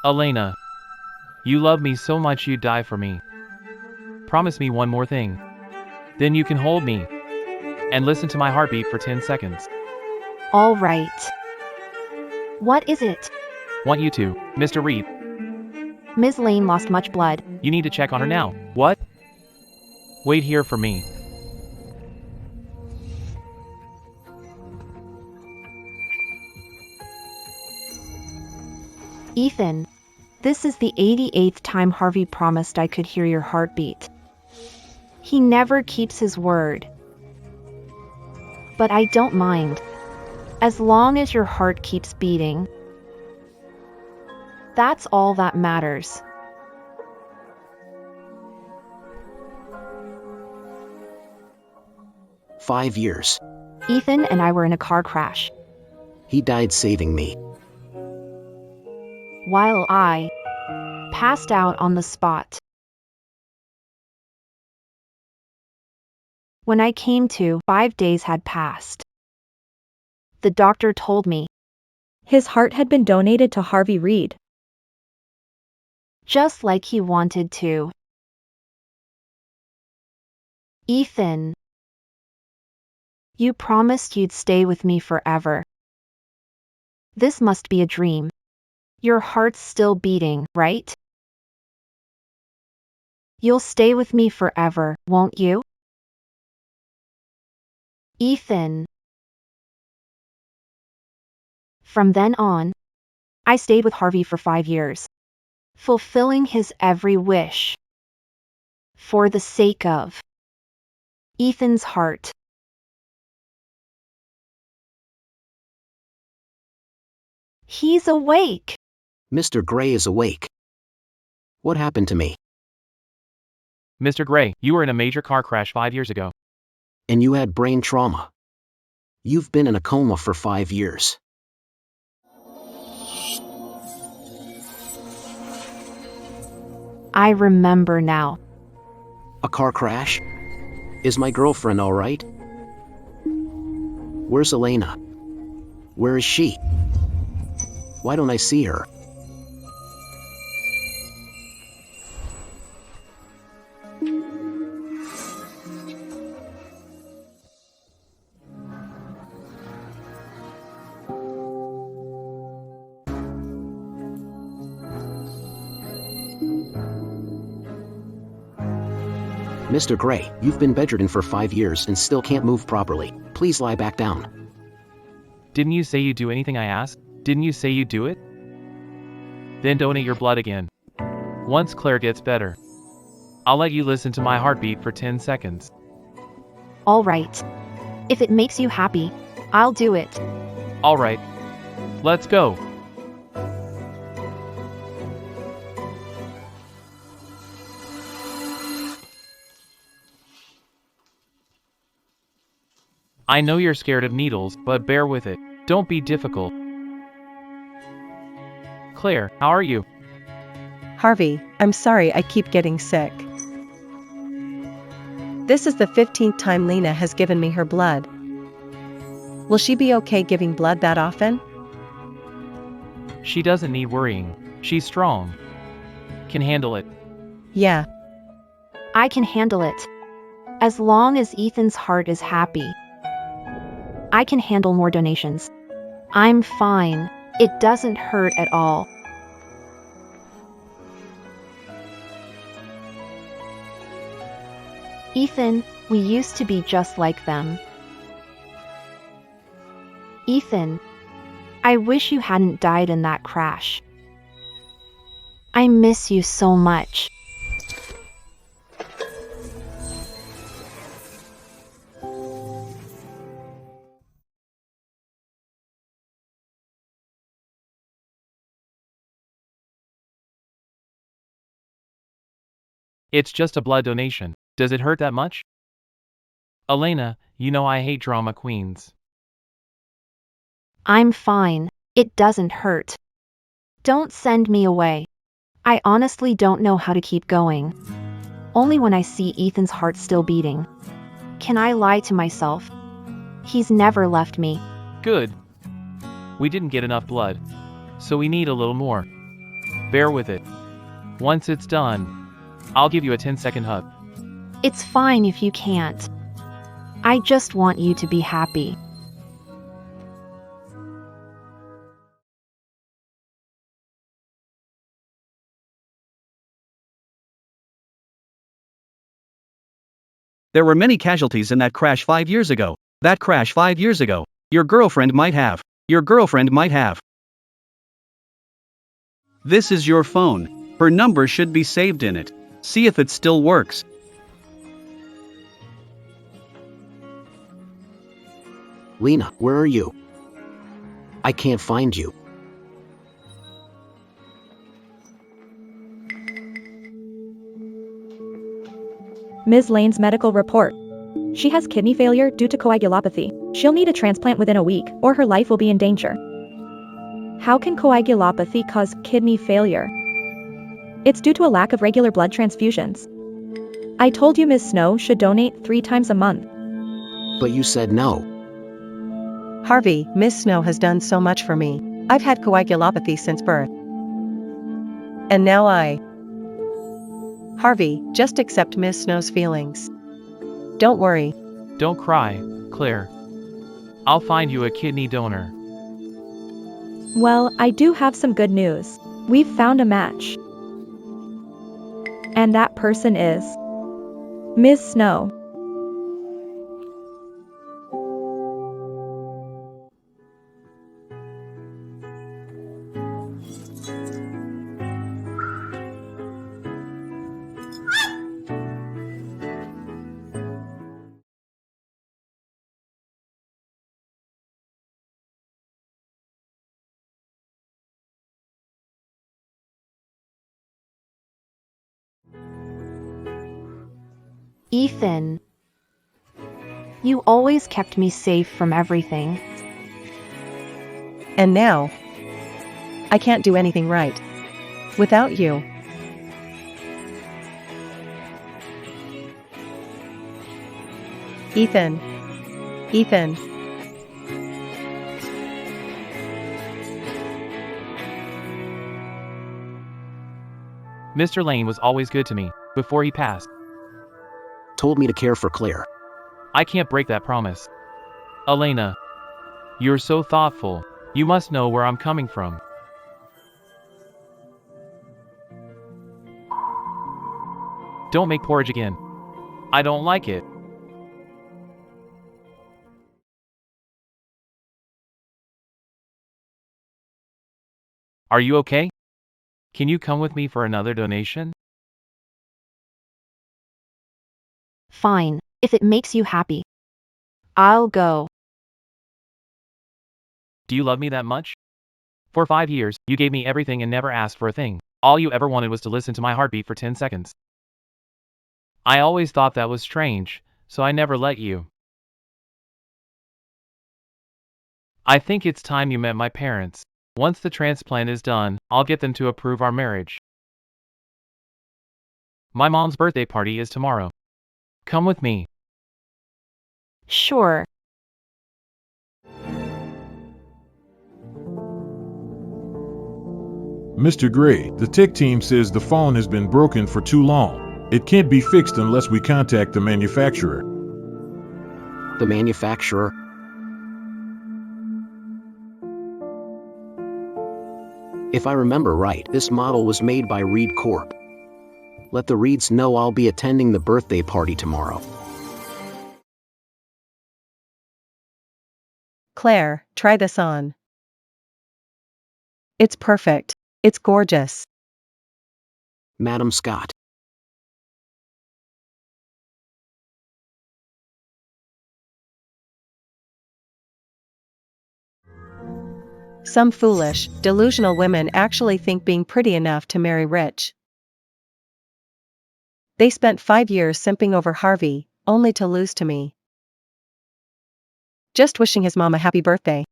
Elena, you love me so much you'd die for me. Promise me one more thing. Then you can hold me and listen to my heartbeat for 10 seconds. All right. What is it? Want you to, Mr. Reed. Ms. Lane lost much blood. You need to check on her now. What? Wait here for me. Ethan, this is the 88th time Harvey promised I could hear your heartbeat. He never keeps his word. But I don't mind. As long as your heart keeps beating. That's all that matters. "5 years. Ethan and I were in a car crash, He died saving me. while I passed out on the spot. When I came to, 5 days had passed. The doctor told me, His heart had been donated to Harvey Reed. just like he wanted to. Ethan, you promised you'd stay with me forever. This must be a dream. Your heart's still beating, right? You'll stay with me forever, won't you? Ethan. From then on, I stayed with Harvey for 5 years, fulfilling his every wish. For the sake of Ethan's heart. He's awake. Mr. Gray is awake. What happened to me? Mr. Gray, you were in a major car crash 5 years ago. And you had brain trauma. You've been in a coma for 5 years. I remember now. A car crash? Is my girlfriend all right? Where's Elena? Where is she? Why don't I see her? Mr. Gray, you've been bedridden for 5 years and still can't move properly. Please lie back down. Didn't you say you'd do anything I asked? Didn't you say you'd do it? Then donate your blood again. Once Claire gets better, I'll let you listen to my heartbeat for 10 seconds. All right. If it makes you happy, I'll do it. All right. Let's go. I know you're scared of needles, but bear with it. Don't be difficult. Claire, how are you? Harvey, I'm sorry I keep getting sick. This is the 15th time Lena has given me her blood. Will she be okay giving blood that often? She doesn't need worrying. She's strong. Can handle it. Yeah. I can handle it. As long as Ethan's heart is happy. I can handle more donations. I'm fine. It doesn't hurt at all. Ethan, we used to be just like them. Ethan, I wish you hadn't died in that crash. I miss you so much. It's just a blood donation. Does it hurt that much? Elena, you know I hate drama queens. I'm fine. It doesn't hurt. Don't send me away. I honestly don't know how to keep going. Only when I see Ethan's heart still beating. Can I lie to myself? He's never left me. Good. We didn't get enough blood, so we need a little more. Bear with it. Once it's done, I'll give you a 10-second hug. It's fine if you can't. I just want you to be happy. There were many casualties in that crash 5 years ago. That crash 5 years ago. Your girlfriend might have. This is your phone. Her number should be saved in it. See if it still works. Lena, where are you? I can't find you. Ms. Lane's medical report. She has kidney failure due to coagulopathy. She'll need a transplant within a week, or her life will be in danger. How can coagulopathy cause kidney failure? It's due to a lack of regular blood transfusions. I told you Ms. Snow should donate 3 times a month. But you said no. Harvey, Miss Snow has done so much for me. I've had coagulopathy since birth. And now Harvey, just accept Miss Snow's feelings. Don't worry. Don't cry, Claire. I'll find you a kidney donor. Well, I do have some good news. We've found a match. And that person is Ms. Snow. Ethan. You always kept me safe from everything. And now, I can't do anything right without you. Ethan. Mr. Lane was always good to me, before he passed. Told me to care for Claire. I can't break that promise. Elena. You're so thoughtful. You must know where I'm coming from. Don't make porridge again. I don't like it. Are you okay? Can you come with me for another donation? Fine, if it makes you happy. I'll go. Do you love me that much? For 5 years, you gave me everything and never asked for a thing. All you ever wanted was to listen to my heartbeat for 10 seconds. I always thought that was strange, so I never let you. I think it's time you met my parents. Once the transplant is done, I'll get them to approve our marriage. My mom's birthday party is tomorrow. Come with me. Sure. Mr. Gray, the tech team says the phone has been broken for too long. It can't be fixed unless we contact the manufacturer. The manufacturer? If I remember right, this model was made by Reed Corp. Let the Reeds know I'll be attending the birthday party tomorrow. Claire, try this on. It's perfect. It's gorgeous. Madam Scott. Some foolish, delusional women actually think being pretty enough to marry rich. They spent 5 years simping over Harvey, only to lose to me. Just wishing his mom a happy birthday.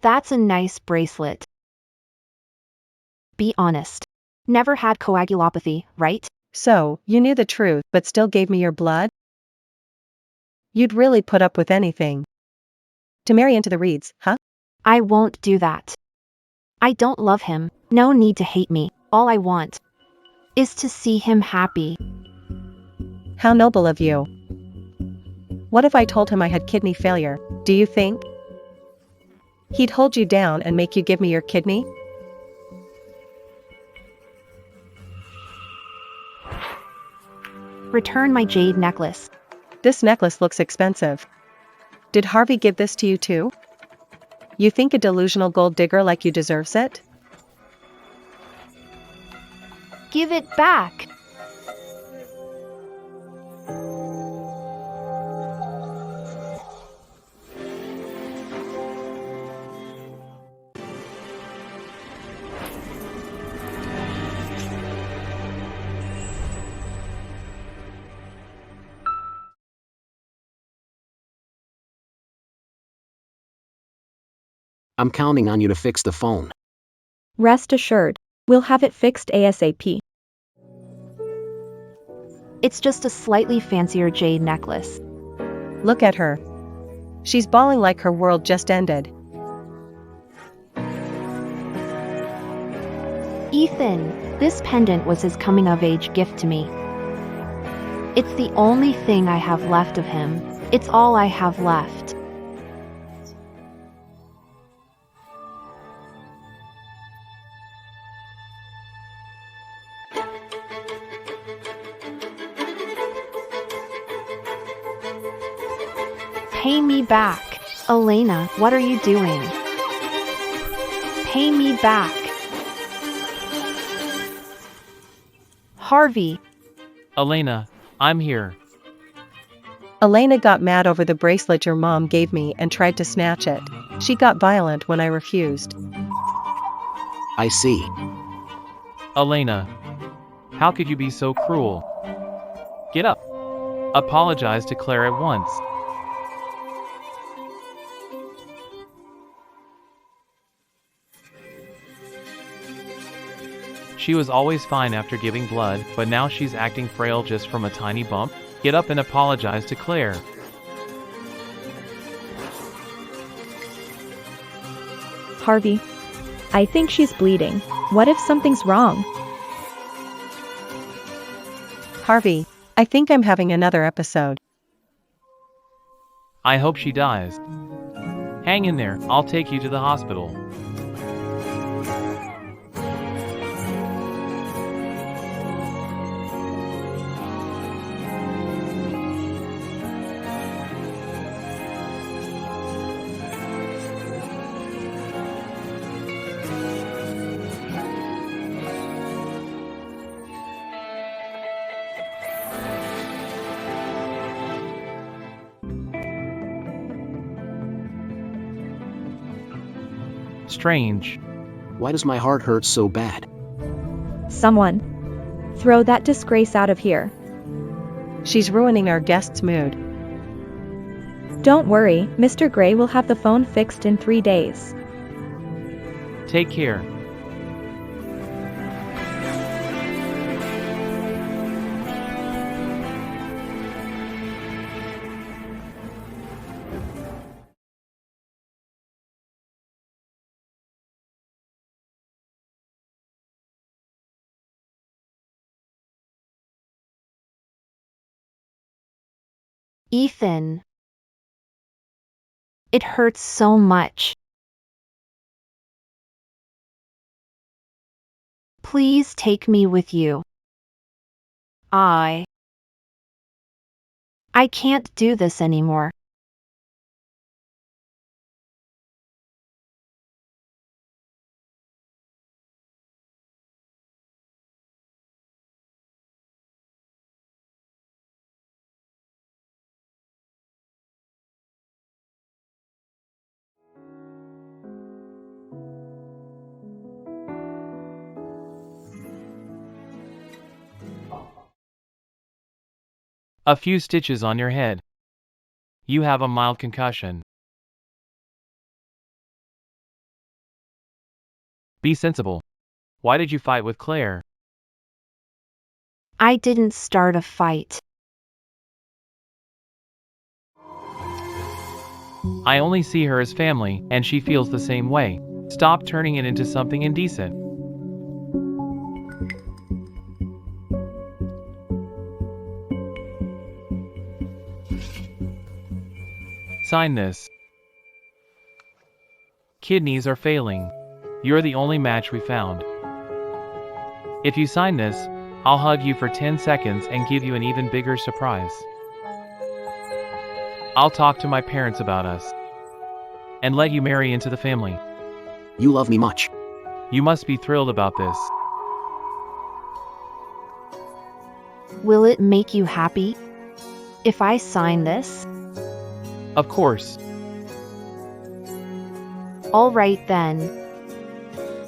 That's a nice bracelet. Be honest. Never had coagulopathy, right? So, you knew the truth but still gave me your blood? You'd really put up with anything to marry into the Reeds, huh? I won't do that. I don't love him. No need to hate me. All I want is to see him happy. How noble of you. What if I told him I had kidney failure, do you think? He'd hold you down and make you give me your kidney? Return my jade necklace. This necklace looks expensive. Did Harvey give this to you too? You think a delusional gold digger like you deserves it? Give it back. I'm counting on you to fix the phone. Rest assured, we'll have it fixed ASAP. It's just a slightly fancier jade necklace. Look at her. She's bawling like her world just ended. Ethan, this pendant was his coming-of-age gift to me. It's the only thing I have left of him. It's all I have left. Pay me back. Elena, what are you doing? Pay me back. Harvey. Elena, I'm here. Elena got mad over the bracelet your mom gave me and tried to snatch it. She got violent when I refused. I see. Elena, how could you be so cruel? Get up. Apologize to Claire at once. She was always fine after giving blood, but now she's acting frail just from a tiny bump. Get up and apologize to Claire. Harvey, I think she's bleeding. What if something's wrong? Harvey, I think I'm having another episode. I hope she dies. Hang in there, I'll take you to the hospital. Strange. Why does my heart hurt so bad? Someone. Throw that disgrace out of here. She's ruining our guest's mood. Don't worry, Mr. Gray will have the phone fixed in 3 days. Take care. Ethan. It hurts so much. Please take me with you. I can't do this anymore. A few stitches on your head. You have a mild concussion. Be sensible. Why did you fight with Claire? I didn't start a fight. I only see her as family, and she feels the same way. Stop turning it into something indecent. Sign this. Kidneys are failing. You're the only match we found. If you sign this, I'll hug you for 10 seconds and give you an even bigger surprise. I'll talk to my parents about us and let you marry into the family. You love me much. You must be thrilled about this. Will it make you happy if I sign this? Of course. All right then.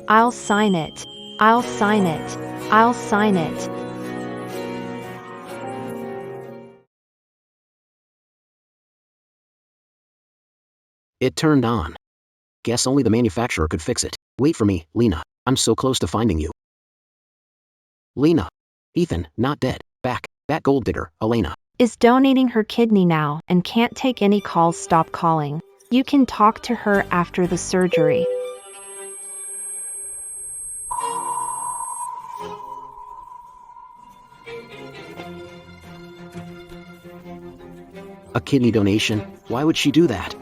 I'll sign it. I'll sign it. I'll sign it. It turned on. Guess only the manufacturer could fix it. Wait for me, Lena. I'm so close to finding you. Lena. Ethan, not dead. Back. That gold digger, Elena. Is donating her kidney now and can't take any calls. Stop calling. You can talk to her after the surgery. A kidney donation? Why would she do that?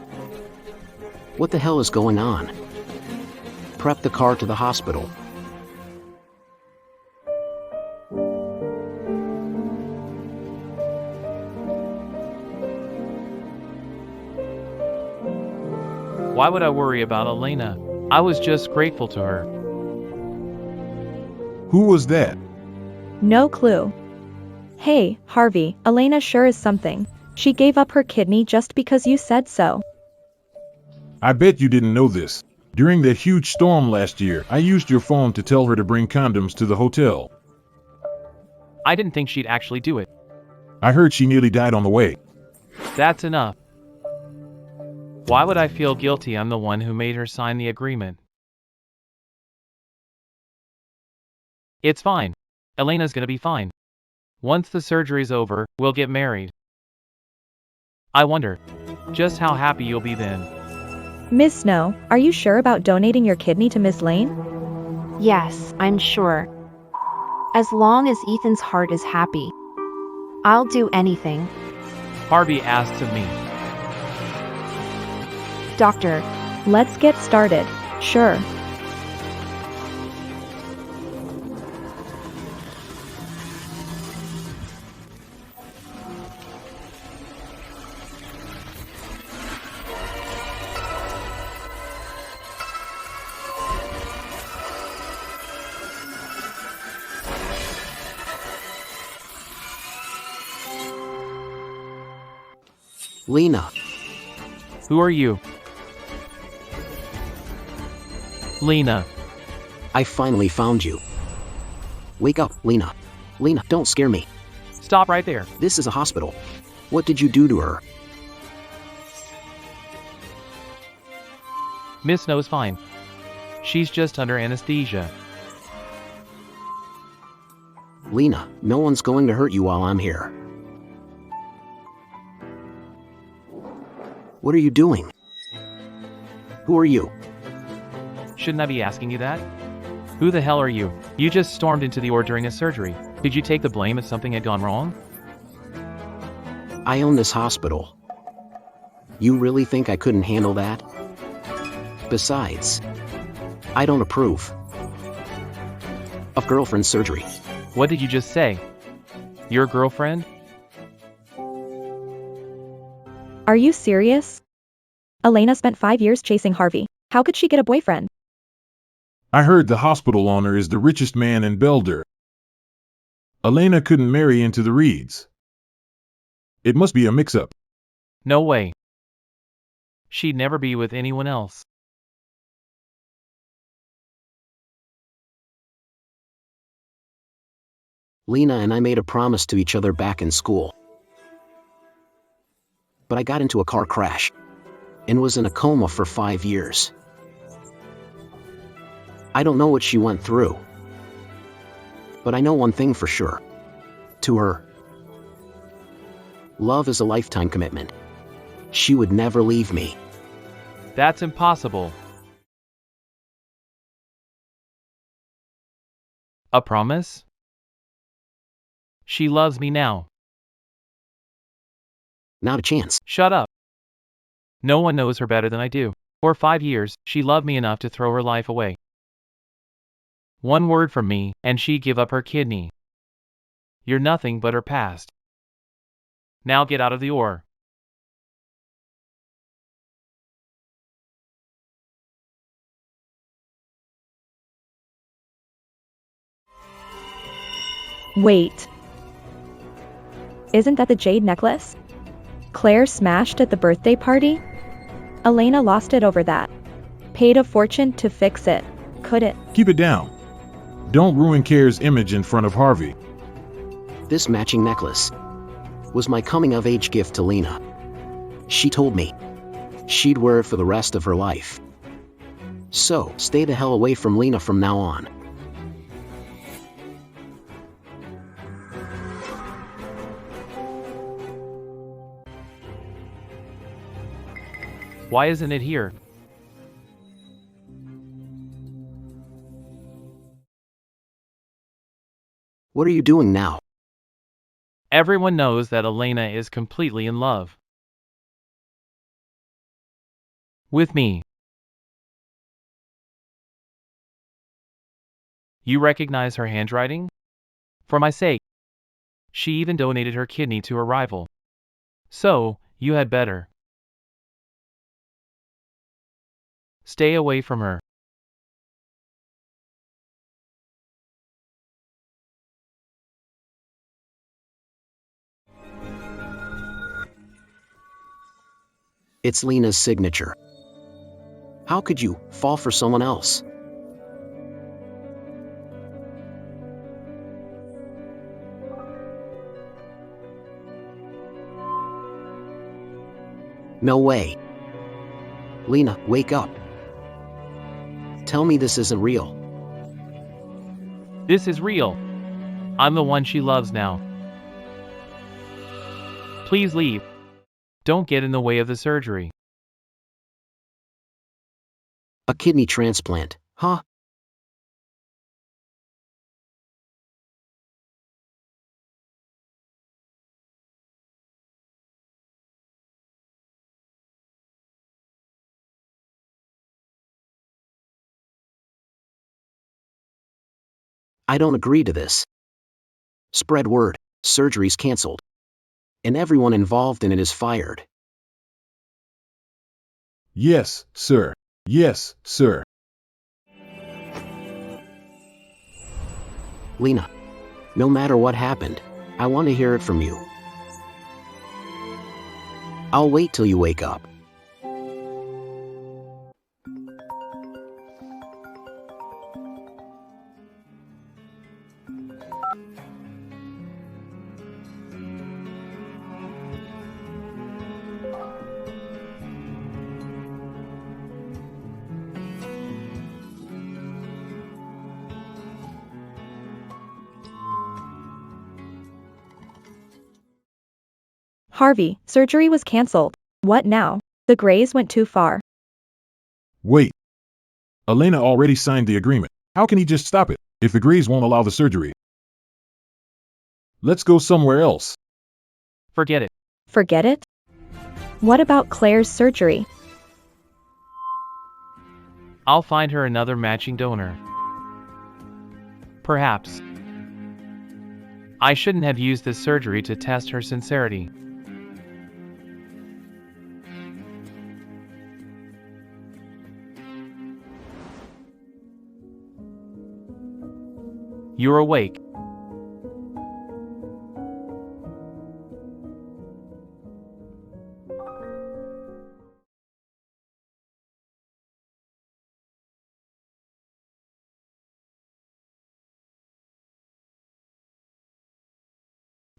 What the hell is going on? Prep the car to the hospital. Why would I worry about Elena? I was just grateful to her. Who was that? No clue. Hey, Harvey, Elena sure is something. She gave up her kidney just because you said so. I bet you didn't know this. During that huge storm last year, I used your phone to tell her to bring condoms to the hotel. I didn't think she'd actually do it. I heard she nearly died on the way. That's enough. Why would I feel guilty? I'm the one who made her sign the agreement. It's fine. Elena's gonna be fine. Once the surgery's over, we'll get married. I wonder just how happy you'll be then. Miss Snow, are you sure about donating your kidney to Miss Lane? Yes, I'm sure. As long as Ethan's heart is happy, I'll do anything. Harvey asked of me. Doctor, Let's get started. Sure. Lena. Who are you? Lena. I finally found you. Wake up, Lena. Lena, don't scare me. Stop right there. This is a hospital. What did you do to her? Miss Snow's fine. She's just under anesthesia. Lena, no one's going to hurt you while I'm here. What are you doing? Who are you? Shouldn't I be asking you that? Who the hell are you? You just stormed into the OR during a surgery. Did you take the blame if something had gone wrong? I own this hospital. You really think I couldn't handle that? Besides, I don't approve of girlfriend surgery. What did you just say? Your girlfriend? Are you serious? Elena spent 5 years chasing Harvey. How could she get a boyfriend? I heard the hospital owner is the richest man in Belder. Elena couldn't marry into the Reeds. It must be a mix-up. No way. She'd never be with anyone else. Lena and I made a promise to each other back in school. But I got into a car crash and was in a coma for 5 years. I don't know what she went through, but I know one thing for sure. To her, love is a lifetime commitment. She would never leave me. That's impossible. A promise? She loves me now. Not a chance. Shut up. No one knows her better than I do. For 5 years, she loved me enough to throw her life away. One word from me, and she'd give up her kidney. You're nothing but her past. Now get out of the ore. Wait. Isn't that the jade necklace Claire smashed at the birthday party? Elena lost it over that. Paid a fortune to fix it. Could it? Keep it down. Don't ruin Claire's image in front of Harvey. This matching necklace was my coming-of-age gift to Lena. She told me she'd wear it for the rest of her life. So, stay the hell away from Lena from now on. Why isn't it here? What are you doing now? Everyone knows that Elena is completely in love with me. You recognize her handwriting? For my sake. She even donated her kidney to her rival. So, you had better stay away from her. It's Lena's signature. How could you fall for someone else? No way. Lena, wake up. Tell me this isn't real. This is real. I'm the one she loves now. Please leave. Don't get in the way of the surgery. A kidney transplant, huh? I don't agree to this. Spread word, surgery's cancelled. And everyone involved in it is fired. Yes, sir. Yes, sir. Lena, no matter what happened, I want to hear it from you. I'll wait till you wake up. Harvey, surgery was cancelled. What now? The Greys went too far. Wait. Elena already signed the agreement. How can he just stop it, if the Greys won't allow the surgery? Let's go somewhere else. Forget it. Forget it? What about Claire's surgery? I'll find her another matching donor. Perhaps. I shouldn't have used this surgery to test her sincerity. You're awake.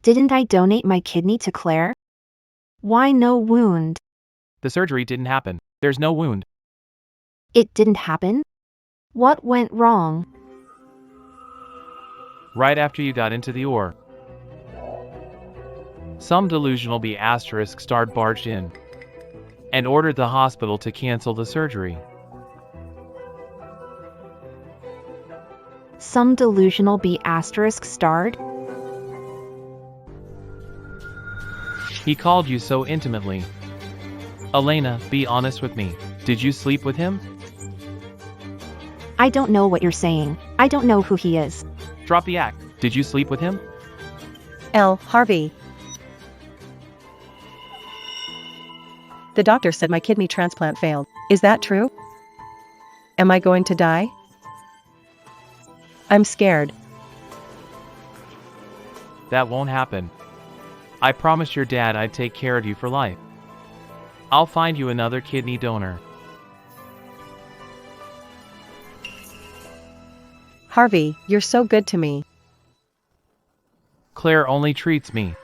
Didn't I donate my kidney to Claire? Why no wound? The surgery didn't happen. There's no wound. It didn't happen? What went wrong? Right after you got into the ore, some delusional B**** barged in and ordered the hospital to cancel the surgery. Some delusional B** starred? He called you so intimately. Elena, be honest with me. Did you sleep with him? I don't know what you're saying. I don't know who he is. Drop the act. Did you sleep with him? Harvey. The doctor said my kidney transplant failed. Is that true? Am I going to die? I'm scared. That won't happen. I promised your dad I'd take care of you for life. I'll find you another kidney donor. Harvey, you're so good to me. Claire only treats me.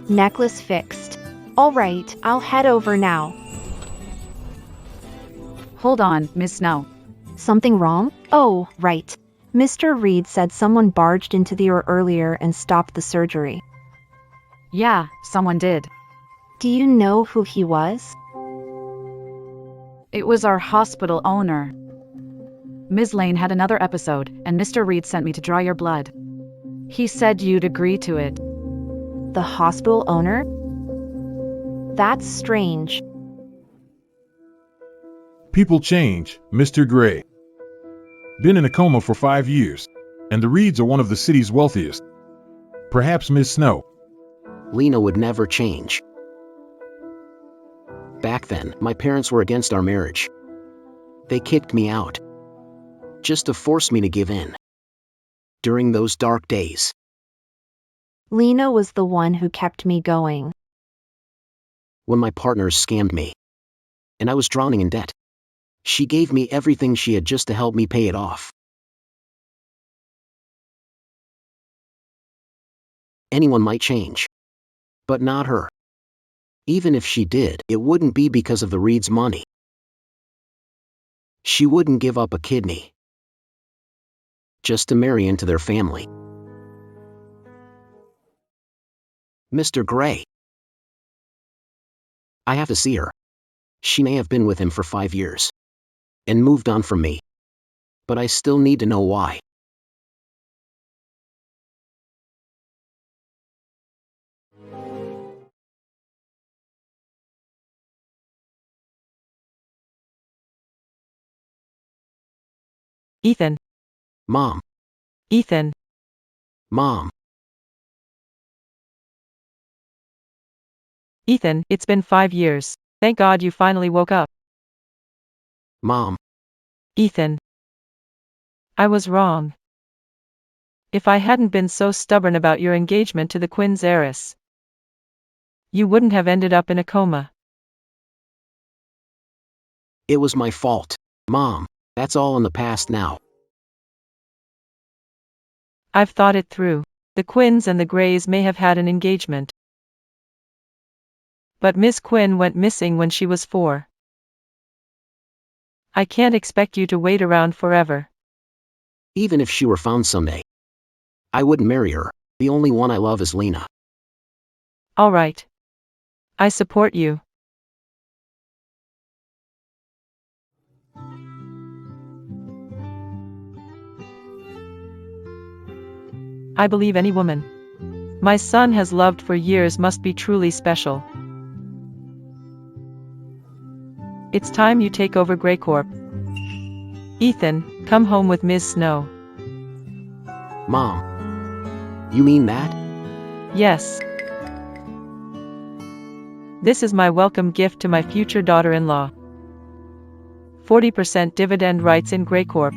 Necklace fixed. All right, I'll head over now. Hold on, Miss Snow. Something wrong? Oh, right. Mr. Reed said someone barged into the ER earlier and stopped the surgery. Yeah, someone did. Do you know who he was? It was our hospital owner. Ms. Lane had another episode, and Mr. Reed sent me to draw your blood. He said you'd agree to it. The hospital owner? That's strange. People change, Mr. Gray. Been in a coma for 5 years, and the Reeds are one of the city's wealthiest. Perhaps Miss Snow. Lena would never change. Back then, my parents were against our marriage. They kicked me out, just to force me to give in. During those dark days, Lena was the one who kept me going. when my partners scammed me, and I was drowning in debt, she gave me everything she had just to help me pay it off. Anyone might change, but not her. Even if she did, it wouldn't be because of the Reed's money. She wouldn't give up a kidney just to marry into their family. Mr. Gray. I have to see her. She may have been with him for 5 years and moved on from me, but I still need to know why. Ethan. Mom. Ethan. Mom. Ethan, it's been 5 years. Thank God you finally woke up. Mom. Ethan. I was wrong. If I hadn't been so stubborn about your engagement to the Quinn's heiress, you wouldn't have ended up in a coma. It was my fault. Mom, that's all in the past now. I've thought it through. The Quinns and the Grays may have had an engagement, but Miss Quinn went missing when she was 4. I can't expect you to wait around forever. Even if she were found someday, I wouldn't marry her. The only one I love is Lena. All right. I support you. I believe any woman my son has loved for years must be truly special. It's time you take over Grey Corp. Ethan, come home with Ms. Snow. Mom. You mean that? Yes. This is my welcome gift to my future daughter-in-law. 40% dividend rights in Grey Corp.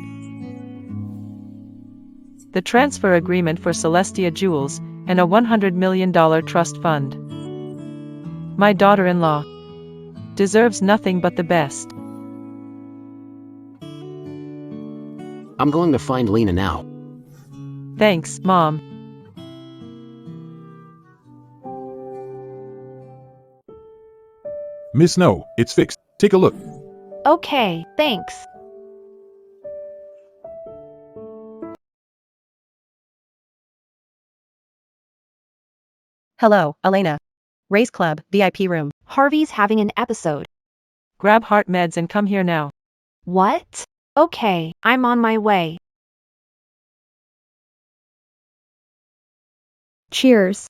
The transfer agreement for Celestia Jewels, and a $100 million trust fund. My daughter-in-law deserves nothing but the best. I'm going to find Lena now. Thanks, Mom. Miss Snow, it's fixed. Take a look. Okay, thanks. Hello, Elena. Race Club, VIP room. Harvey's having an episode. Grab heart meds and come here now. What? Okay, I'm on my way. Cheers.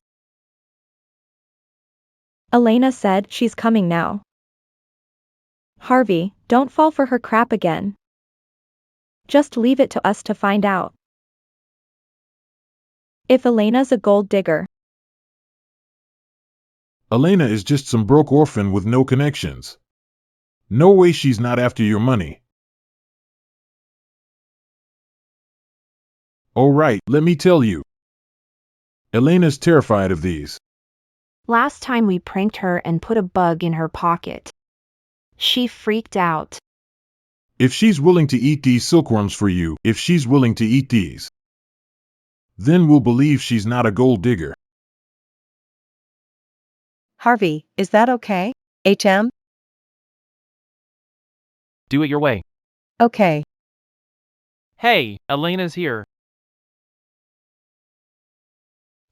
Elena said she's coming now. Harvey, don't fall for her crap again. Just leave it to us to find out. If Elena's a gold digger. Elena is just some broke orphan with no connections. No way she's not after your money. Oh right, let me tell you. Elena's terrified of these. Last time we pranked her and put a bug in her pocket. She freaked out. If she's willing to eat these silkworms for you, if she's willing to eat these, then we'll believe she's not a gold digger. Harvey, is that okay? HM? Do it your way. Okay. Hey, Elena's here.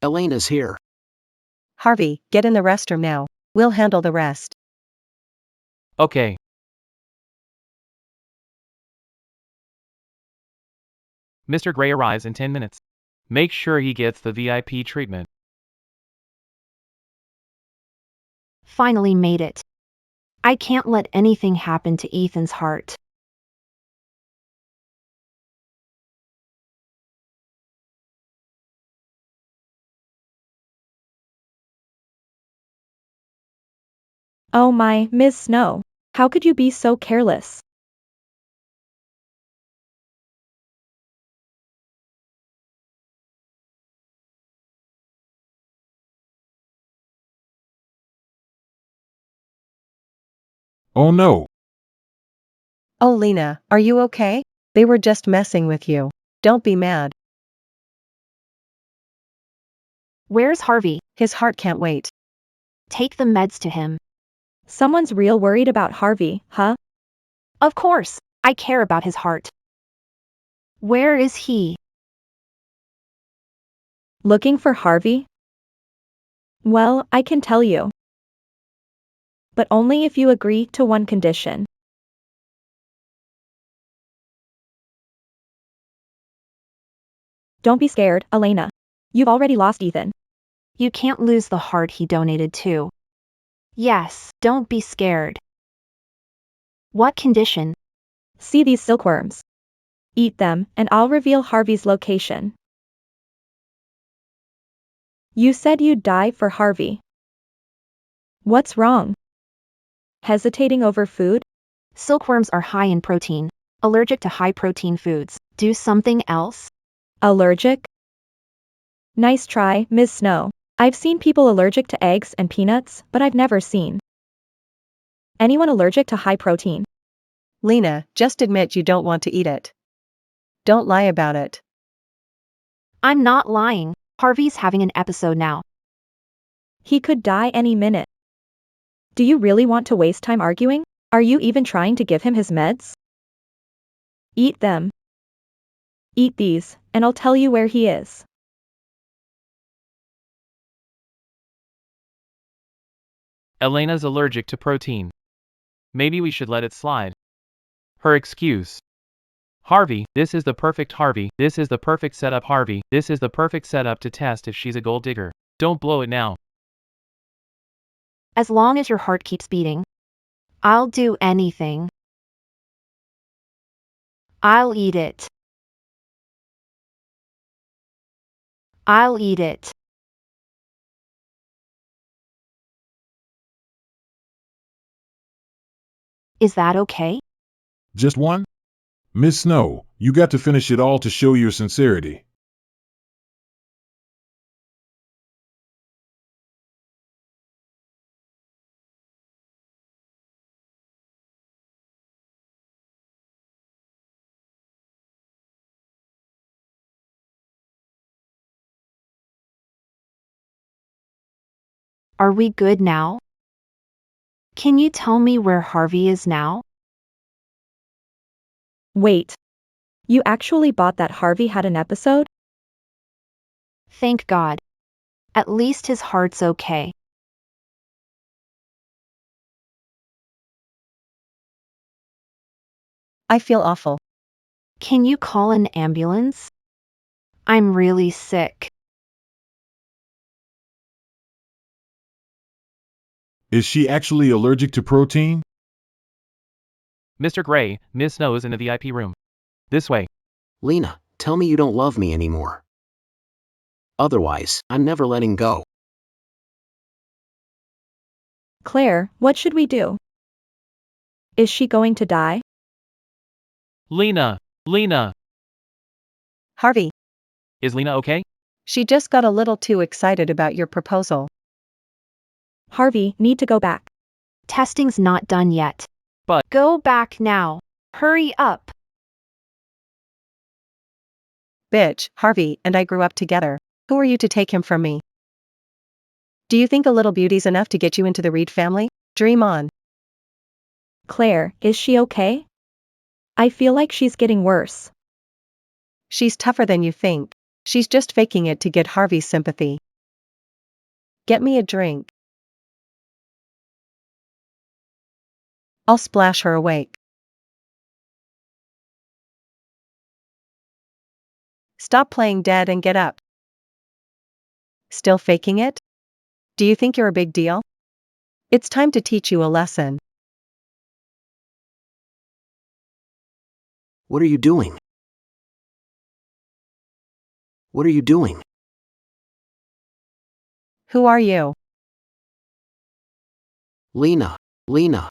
Elena's here. Harvey, get in the restroom now. We'll handle the rest. Okay. Mr. Gray arrives in 10 minutes. Make sure he gets the VIP treatment. Finally made it. I can't let anything happen to Ethan's heart. Oh my, Ms. Snow. How could you be so careless? Oh no. Oh, Lena, are you okay? They were just messing with you. Don't be mad. Where's Harvey? His heart can't wait. Take the meds to him. Someone's real worried about Harvey, huh? Of course, I care about his heart. Where is he? Looking for Harvey? Well, I can tell you. But only if you agree to one condition. Don't be scared, Elena. You've already lost Ethan. You can't lose the heart he donated to. Yes, don't be scared. What condition? See these silkworms. Eat them, and I'll reveal Harvey's location. You said you'd die for Harvey. What's wrong? Hesitating over food? Silkworms are high in protein. Allergic to high protein foods. Do something else? Allergic? Nice try, Ms. Snow. I've seen people allergic to eggs and peanuts, but I've never seen anyone allergic to high protein. Lena, just admit you don't want to eat it. Don't lie about it. I'm not lying. Harvey's having an episode now. He could die any minute. Do you really want to waste time arguing? Are you even trying to give him his meds? Eat them. Eat these, and I'll tell you where he is. Elena's allergic to protein. Maybe we should let it slide. Her excuse. Harvey, this is the perfect Harvey, this is the perfect setup Harvey, this is the perfect setup to test if she's a gold digger. Don't blow it now. As long as your heart keeps beating. I'll do anything. I'll eat it. I'll eat it. Is that okay? Just one? Miss Snow, you got to finish it all to show your sincerity. Are we good now? Can you tell me where Harvey is now? Wait. You actually bought that Harvey had an episode? Thank God. At least his heart's okay. I feel awful. Can you call an ambulance? I'm really sick. Is she actually allergic to protein? Mr. Gray, Miss Snow in the VIP room. This way. Lena, tell me you don't love me anymore. Otherwise, I'm never letting go. Claire, what should we do? Is she going to die? Lena! Lena! Harvey, Is Lena okay? she just got a little too excited about your proposal. Harvey, need to go back. Testing's not done yet. But- Go back now. Hurry up. Bitch, Harvey and I grew up together. Who are you to take him from me? Do you think a little beauty's enough to get you into the Reed family? Dream on. Claire, is she okay? I feel like she's getting worse. She's tougher than you think. She's just faking it to get Harvey's sympathy. Get me a drink. I'll splash her awake. Stop playing dead and get up. Still faking it? Do you think you're a big deal? It's time to teach you a lesson. What are you doing? What are you doing? Who are you? Lena, Lena.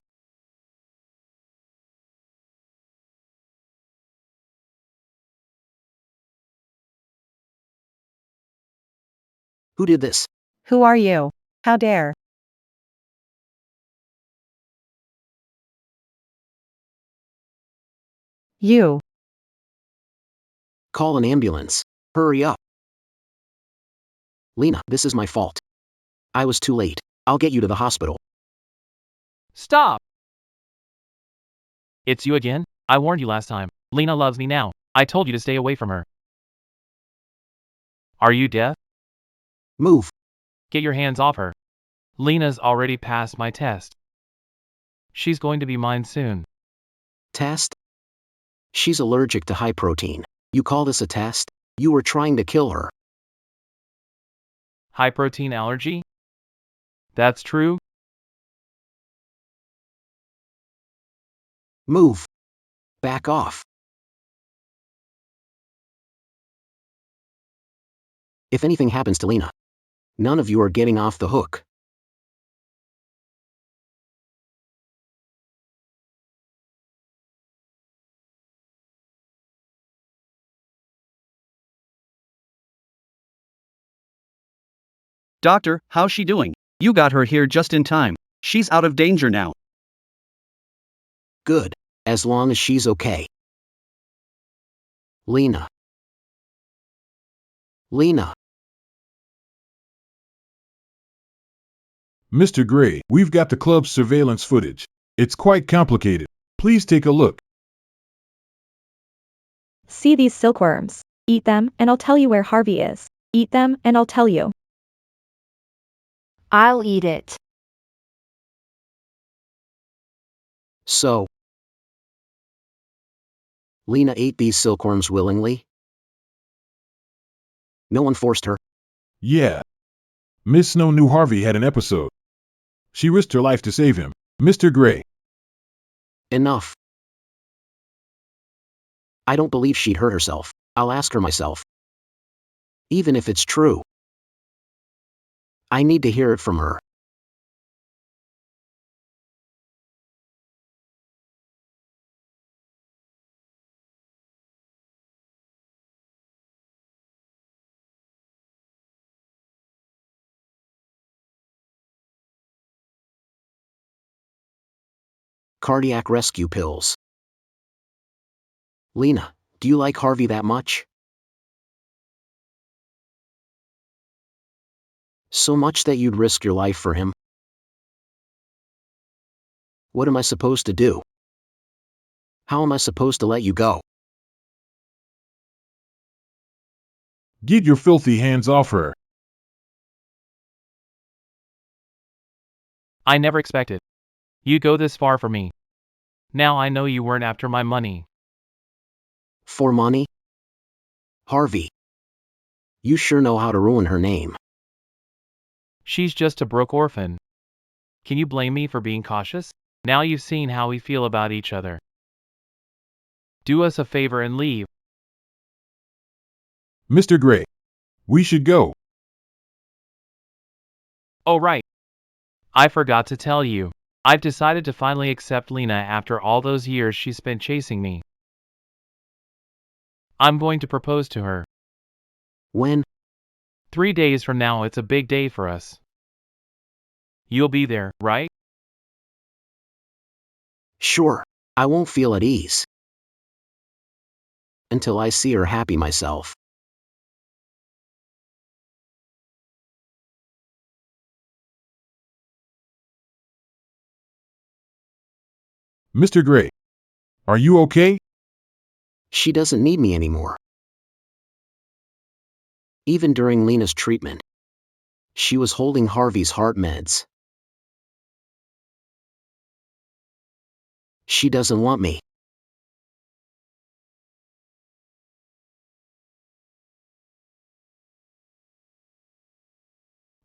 Who did this? Who are you? How dare? You. Call an ambulance. Hurry up. Lena, this is my fault. I was too late. I'll get you to the hospital. Stop! It's you again? I warned you last time. Lena loves me now. I told you to stay away from her. Are you deaf? Move. Get your hands off her. Lena's already passed my test. She's going to be mine soon. Test? She's allergic to high protein. You call this a test? You were trying to kill her. High protein allergy? That's true? Move. Back off. If anything happens to Lena, none of you are getting off the hook. Doctor, how's she doing? You got her here just in time. She's out of danger now. Good. As long as she's okay. Lena. Lena. Mr. Gray, we've got the club's surveillance footage. It's quite complicated. Please take a look. See these silkworms. Eat them, and I'll tell you where Harvey is. Eat them, and I'll tell you. I'll eat it. So, Lena ate these silkworms willingly? No one forced her? Yeah. Miss Snow knew Harvey had an episode. She risked her life to save him. Mr. Gray. Enough. I don't believe she'd hurt herself. I'll ask her myself. Even if it's true. I need to hear it from her. Cardiac rescue pills. Lena, do you like Harvey that much? So much that you'd risk your life for him? What am I supposed to do? How am I supposed to let you go? Get your filthy hands off her. I never expected you'd go this far for me. Now I know you weren't after my money. For money? Harvey. You sure know how to ruin her name. She's just a broke orphan. Can you blame me for being cautious? Now you've seen how we feel about each other. Do us a favor and leave. Mr. Gray, we should go. Oh right. I forgot to tell you. I've decided to finally accept Lena after all those years she spent chasing me. I'm going to propose to her. When? 3 days from now. It's a big day for us. You'll be there, right? Sure. I won't feel at ease until I see her happy myself. Mr. Gray, are you okay? She doesn't need me anymore. Even during Lena's treatment, she was holding Harvey's heart meds. She doesn't want me.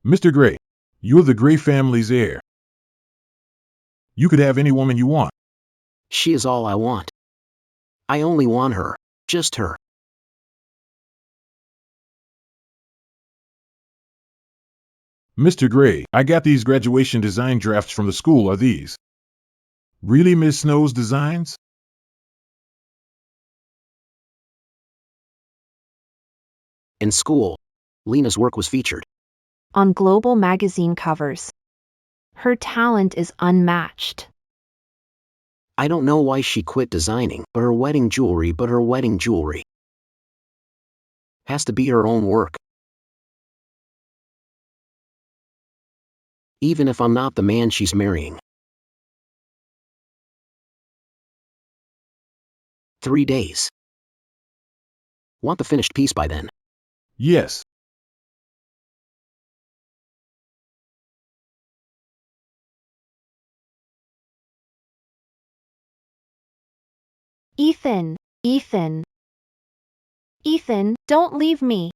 Mr. Gray, you're the Gray family's heir. You could have any woman you want. She is all I want. I only want her. Just her. Mr. Gray, I got these graduation design drafts from the school. Are these really Miss Snow's designs? In school, Lena's work was featured on global magazine covers. Her talent is unmatched. I don't know why she quit designing her wedding jewelry has to be her own work. Even if I'm not the man she's marrying. 3 days. Want the finished piece by then? Yes. Ethan, don't leave me.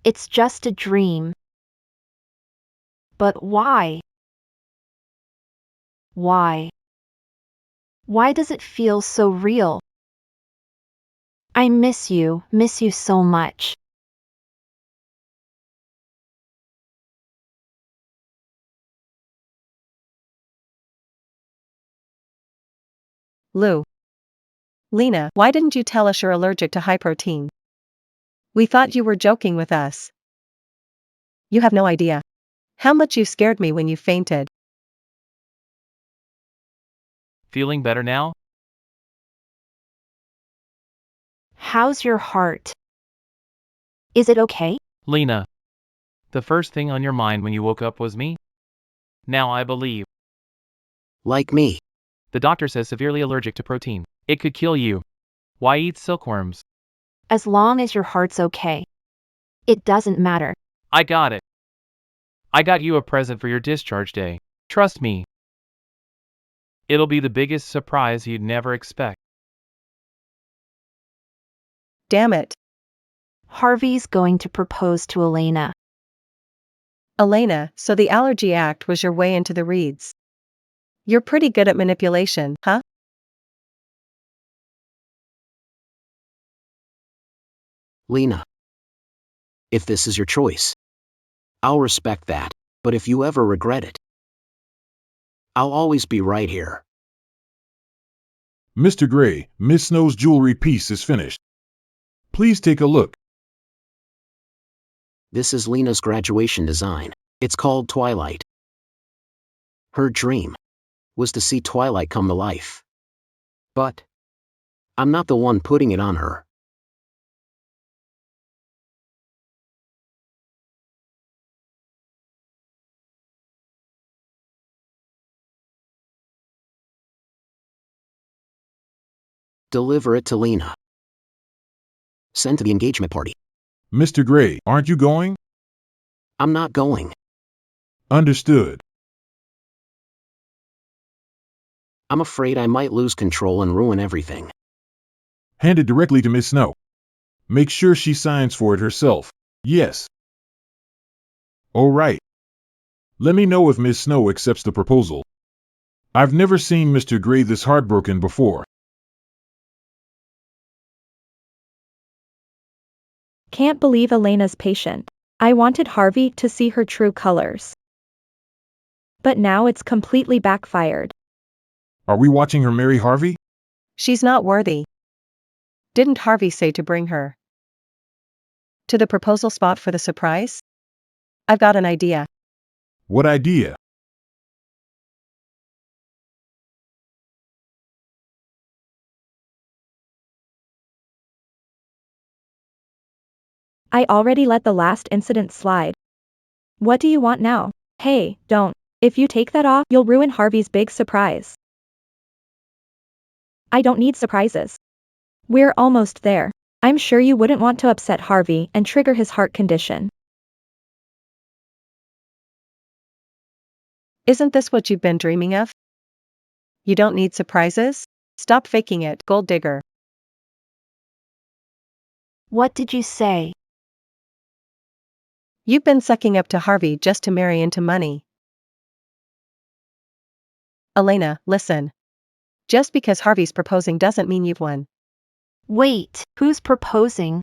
It's just a dream. But why? Why? Why does it feel so real? I miss you so much. Lou. Lena, why didn't you tell us you're allergic to high protein? We thought you were joking with us. You have no idea how much you scared me when you fainted. Feeling better now? How's your heart? Is it okay? Lena, the first thing on your mind when you woke up was me? Now I believe. Like me. The doctor says severely allergic to protein. It could kill you. Why eat silkworms? As long as your heart's okay. It doesn't matter. I got it. I got you a present for your discharge day. Trust me. It'll be the biggest surprise you'd never expect. Damn it. Harvey's going to propose to Elena. Elena, so the Allergy Act was your way into the reeds. You're pretty good at manipulation, huh? Lena. If this is your choice, I'll respect that, but if you ever regret it, I'll always be right here. Mr. Gray, Miss Snow's jewelry piece is finished. Please take a look. This is Lena's graduation design. It's called Twilight. Her dream was to see Twilight come to life. But I'm not the one putting it on her. Deliver it to Lena. Send to the engagement party. Mr. Gray, aren't you going? I'm not going. Understood. I'm afraid I might lose control and ruin everything. Hand it directly to Miss Snow. Make sure she signs for it herself. Yes. All right. Let me know if Miss Snow accepts the proposal. I've never seen Mr. Gray this heartbroken before. Can't believe Elena's patient. I wanted Harvey to see her true colors. But now it's completely backfired. Are we watching her marry Harvey? She's not worthy. Didn't Harvey say to bring her to the proposal spot for the surprise? I've got an idea. What idea? I already let the last incident slide. What do you want now? Hey, don't. If you take that off, you'll ruin Harvey's big surprise. I don't need surprises. We're almost there. I'm sure you wouldn't want to upset Harvey and trigger his heart condition. Isn't this what you've been dreaming of? You don't need surprises? Stop faking it, gold digger. What did you say? You've been sucking up to Harvey just to marry into money. Elena, listen. Just because Harvey's proposing doesn't mean you've won. Wait, who's proposing?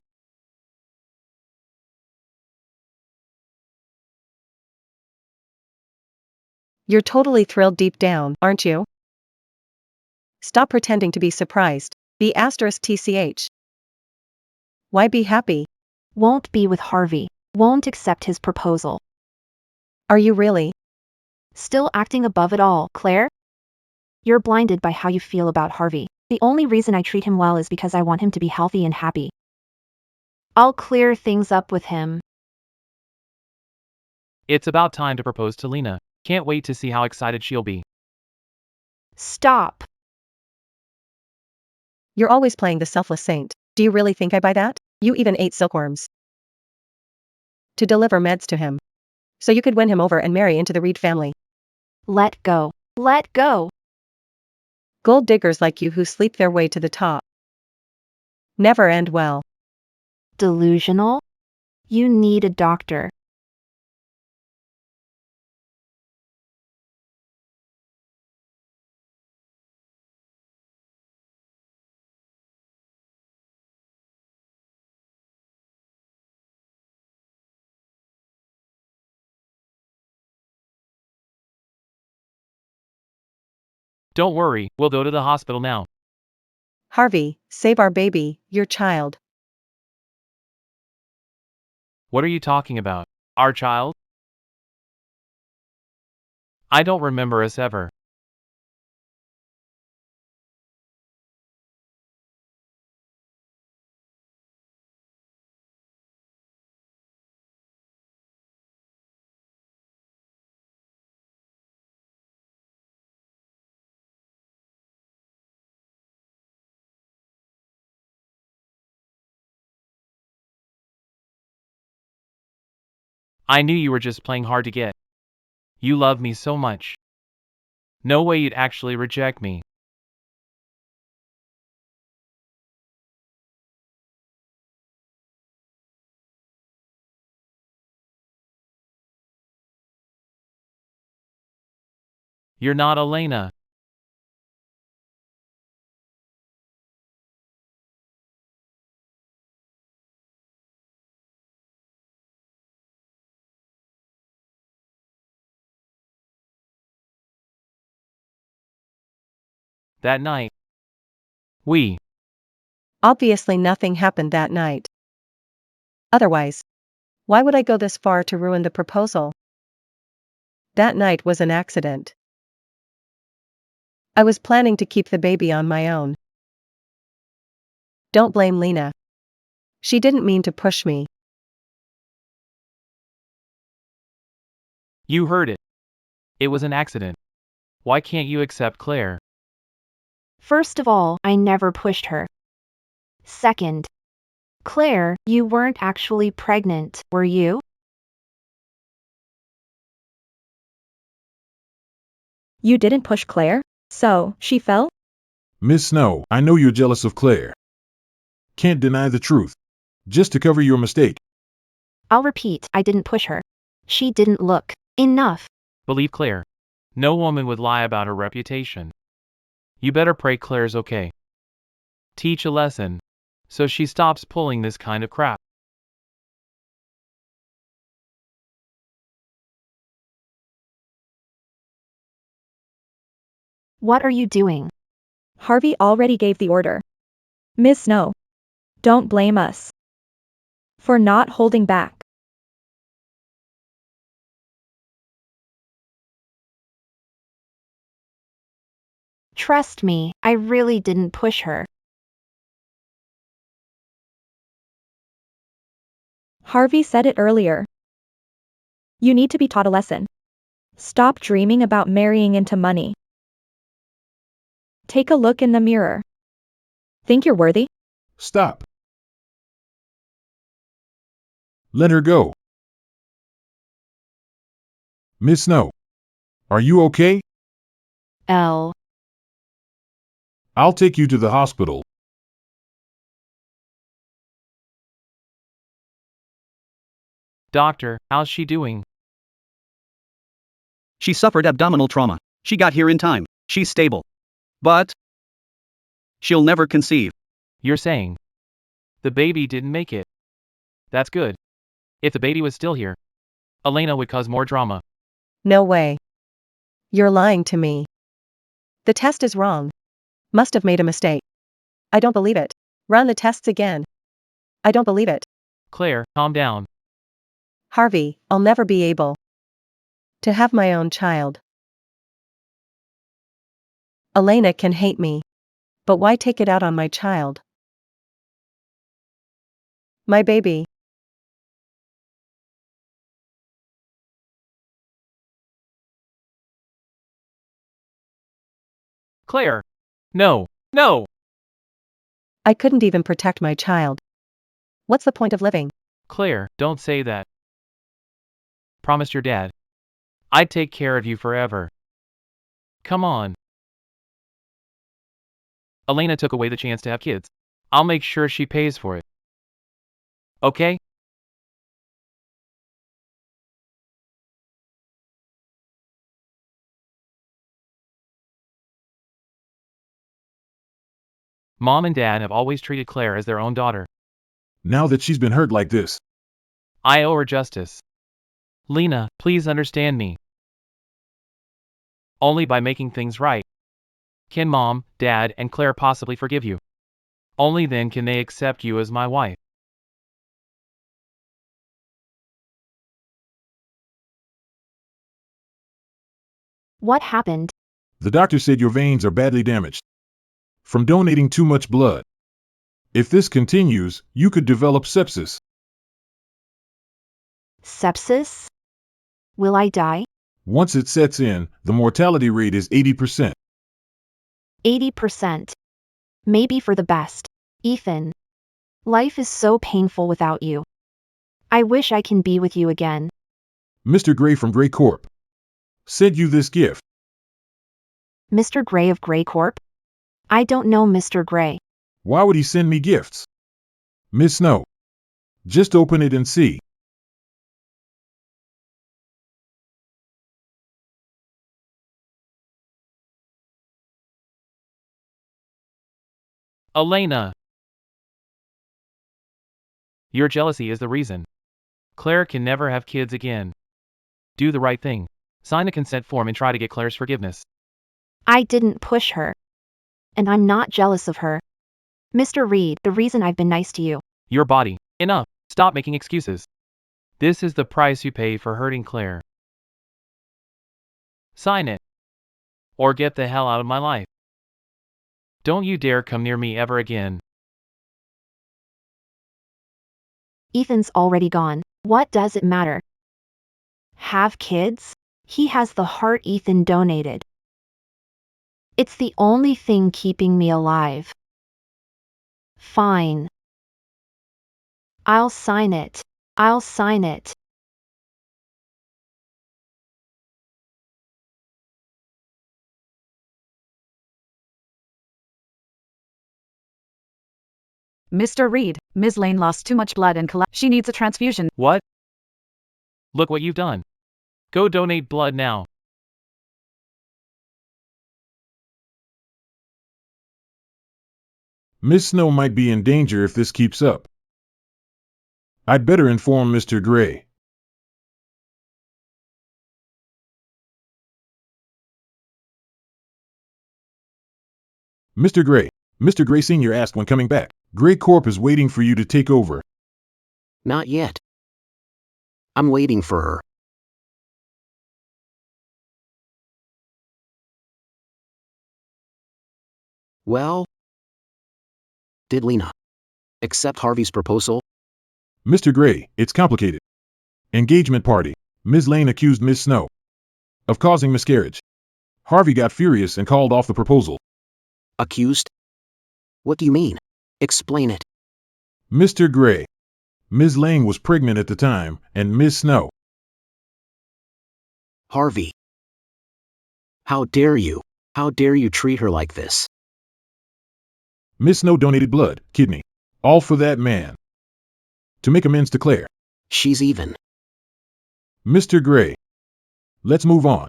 You're totally thrilled deep down, aren't you? Stop pretending to be surprised. Be *TCH. Why be happy? Won't be with Harvey. Won't accept his proposal. Are you really? Still acting above it all, Claire? You're blinded by how you feel about Harvey. The only reason I treat him well is because I want him to be healthy and happy. I'll clear things up with him. It's about time to propose to Lena. Can't wait to see how excited she'll be. Stop. You're always playing the selfless saint. Do you really think I buy that? You even ate silkworms to deliver meds to him, so you could win him over and marry into the Reed family. Let go. Let go. Gold diggers like you who sleep their way to the top never end well. Delusional? You need a doctor. Don't worry, we'll go to the hospital now. Harvey, save our baby, your child. What are you talking about? Our child? I don't remember us ever. I knew you were just playing hard to get. You love me so much. No way you'd actually reject me. You're not Elena. That night, we Obviously nothing happened that night. Otherwise, why would I go this far to ruin the proposal? That night was an accident. I was planning to keep the baby on my own. Don't blame Lena. She didn't mean to push me. You heard it. It was an accident. Why can't you accept Claire? First of all, I never pushed her. Second, Claire, you weren't actually pregnant, were you? You didn't push Claire? So, she fell? Miss Snow, I know you're jealous of Claire. Can't deny the truth. Just to cover your mistake. I'll repeat, I didn't push her. She didn't look enough. Believe Claire. No woman would lie about her reputation. You better pray Claire's okay. Teach a lesson, so she stops pulling this kind of crap. What are you doing? Harvey already gave the order. Miss Snow. Don't blame us. For not holding back. Trust me, I really didn't push her. Harvey said it earlier. You need to be taught a lesson. Stop dreaming about marrying into money. Take a look in the mirror. Think you're worthy? Stop. Let her go. Miss Snow. Are you okay? L. I'll take you to the hospital. Doctor, how's she doing? She suffered abdominal trauma. She got here in time. She's stable. But she'll never conceive. You're saying the baby didn't make it. That's good. If the baby was still here, Elena would cause more drama. No way. You're lying to me. The test is wrong. Must have made a mistake. I don't believe it. Run the tests again. I don't believe it. Claire, calm down. Harvey, I'll never be able to have my own child. Elena can hate me. But why take it out on my child? My baby. Claire! No! No! I couldn't even protect my child. What's the point of living? Claire, don't say that. Promised your dad. I'd take care of you forever. Come on. Elena took away the chance to have kids. I'll make sure she pays for it. Okay? Mom and Dad have always treated Claire as their own daughter. Now that she's been hurt like this. I owe her justice. Lena, please understand me. Only by making things right can Mom, Dad, and Claire possibly forgive you. Only then can they accept you as my wife. What happened? The doctor said your veins are badly damaged from donating too much blood. If this continues, you could develop sepsis. Sepsis? Will I die? Once it sets in, the mortality rate is 80%. 80%. Maybe for the best. Ethan. Life is so painful without you. I wish I can be with you again. Mr. Gray from Gray Corp sent you this gift. Mr. Gray of Gray Corp? I don't know Mr. Gray. Why would he send me gifts? Miss Snow. Just open it and see. Elena! Your jealousy is the reason. Claire can never have kids again. Do the right thing. Sign a consent form and try to get Claire's forgiveness. I didn't push her. And I'm not jealous of her. Mr. Reed, the reason I've been nice to you. Your body. Enough. Stop making excuses. This is the price you pay for hurting Claire. Sign it. Or get the hell out of my life. Don't you dare come near me ever again. Ethan's already gone. What does it matter? Have kids? He has the heart Ethan donated. It's the only thing keeping me alive. Fine. I'll sign it. I'll sign it. Mr. Reed, Ms. Lane lost too much blood and she needs a transfusion. What? Look what you've done. Go donate blood now. Miss Snow might be in danger if this keeps up. I'd better inform Mr. Gray. Mr. Gray Sr. asked when coming back. Gray Corp is waiting for you to take over. Not yet. I'm waiting for her. Well, did Lena accept Harvey's proposal? Mr. Gray, it's complicated. Engagement party. Ms. Lane accused Miss Snow of causing miscarriage. Harvey got furious and called off the proposal. Accused? What do you mean? Explain it. Mr. Gray, Ms. Lane was pregnant at the time, and Miss Snow. Harvey. How dare you? How dare you treat her like this? Miss Snow donated blood, kidney, all for that man. To make amends to Claire. She's even. Mr. Gray, let's move on.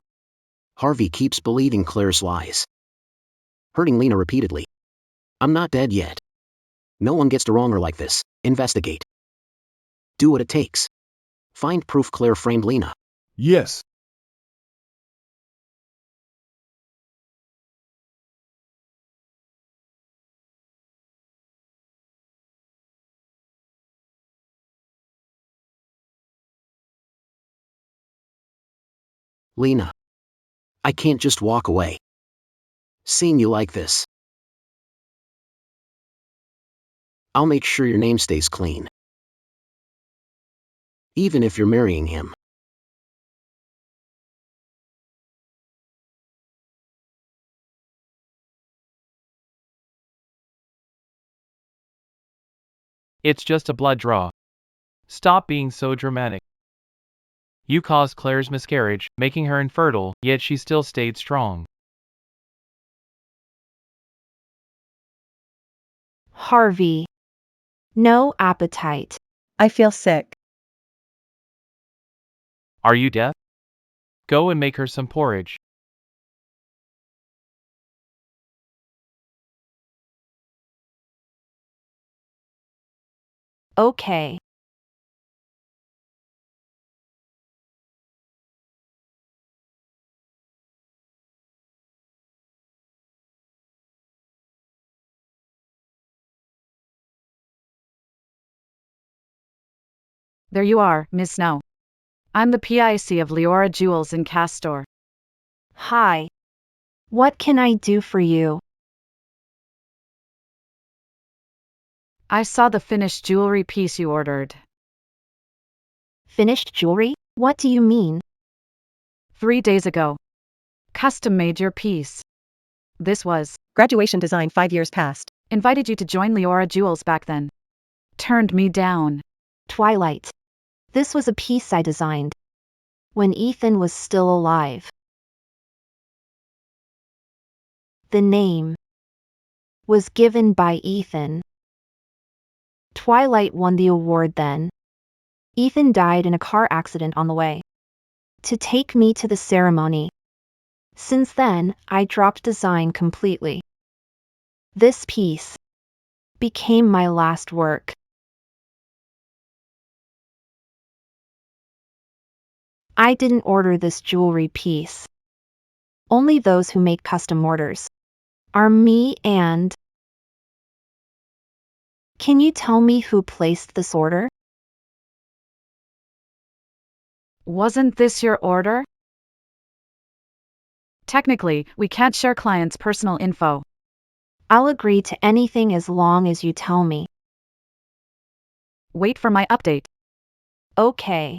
Harvey keeps believing Claire's lies. Hurting Lena repeatedly. I'm not dead yet. No one gets to wrong her like this. Investigate. Do what it takes. Find proof Claire framed Lena. Yes. Lena. I can't just walk away. Seeing you like this. I'll make sure your name stays clean. Even if you're marrying him. It's just a blood draw. Stop being so dramatic. You caused Claire's miscarriage, making her infertile, yet she still stayed strong. Harvey. No appetite. I feel sick. Are you deaf? Go and make her some porridge. Okay. There you are, Ms. Snow. I'm the PIC of Leora Jewels in Castor. Hi. What can I do for you? I saw the finished jewelry piece you ordered. Finished jewelry? What do you mean? 3 days ago. Custom made your piece. This was Graduation design 5 years past. invited you to join Leora Jewels back then. Turned me down. Twilight. This was a piece I designed when Ethan was still alive. The name was given by Ethan. Twilight won the award then. Ethan died in a car accident on the way to take me to the ceremony. Since then, I dropped design completely. This piece became my last work. I didn't order this jewelry piece. Only those who make custom orders are me and... Can you tell me who placed this order? Wasn't this your order? Technically, we can't share clients' personal info. I'll agree to anything as long as you tell me. Wait for my update. Okay.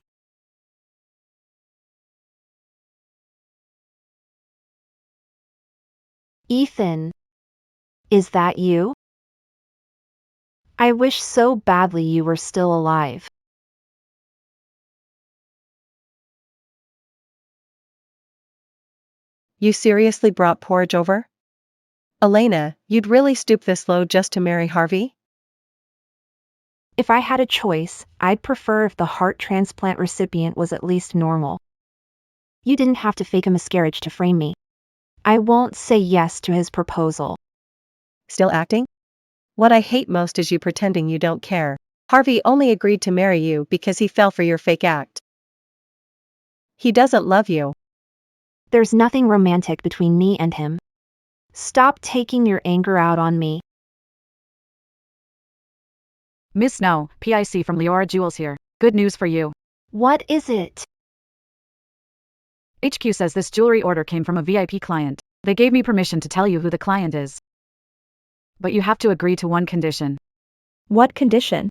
Ethan. Is that you? I wish so badly you were still alive. You seriously brought porridge over? Elena, you'd really stoop this low just to marry Harvey? If I had a choice, I'd prefer if the heart transplant recipient was at least normal. You didn't have to fake a miscarriage to frame me. I won't say yes to his proposal. Still acting? What I hate most is you pretending you don't care. Harvey only agreed to marry you because he fell for your fake act. He doesn't love you. There's nothing romantic between me and him. Stop taking your anger out on me. Miss Snow, PIC from Leora Jewels here. Good news for you. What is it? HQ says this jewelry order came from a VIP client. They gave me permission to tell you who the client is. But you have to agree to one condition. What condition?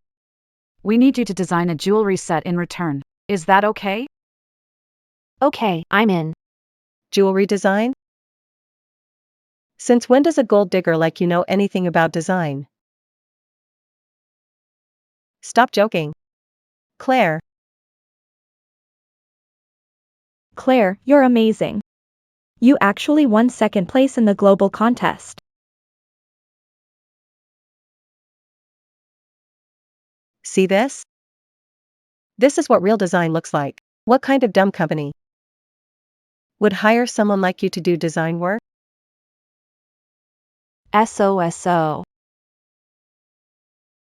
We need you to design a jewelry set in return. Is that okay? Okay, I'm in. Jewelry design? Since when does a gold digger like you know anything about design? Stop joking. Claire. Claire, you're amazing. You actually won second place in the global contest. See this? This is what real design looks like. What kind of dumb company would hire someone like you to do design work? SOSO.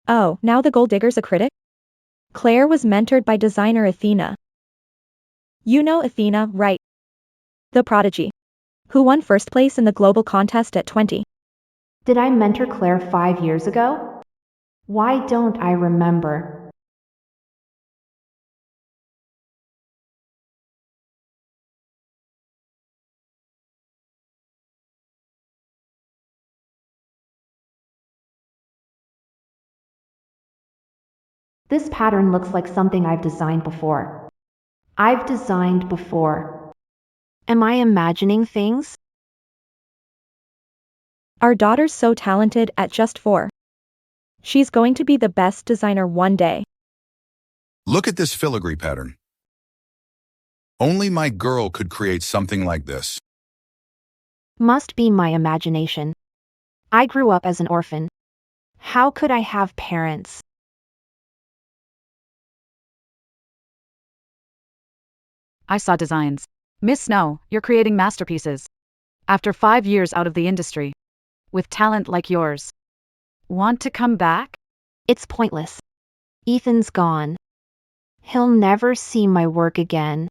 Oh, now the gold digger's a critic? Claire was mentored by designer Athena. You know Athena, right? The prodigy. Who won first place in the global contest at 20. Did I mentor Claire 5 years ago? Why don't I remember? This pattern looks like something I've designed before. I've designed before. Am I imagining things? Our daughter's so talented at just 4. She's going to be the best designer one day. Look at this filigree pattern. Only my girl could create something like this. Must be my imagination. I grew up as an orphan. How could I have parents? I saw designs. Miss Snow, you're creating masterpieces. After 5 years out of the industry. With talent like yours. Want to come back? It's pointless. Ethan's gone. He'll never see my work again.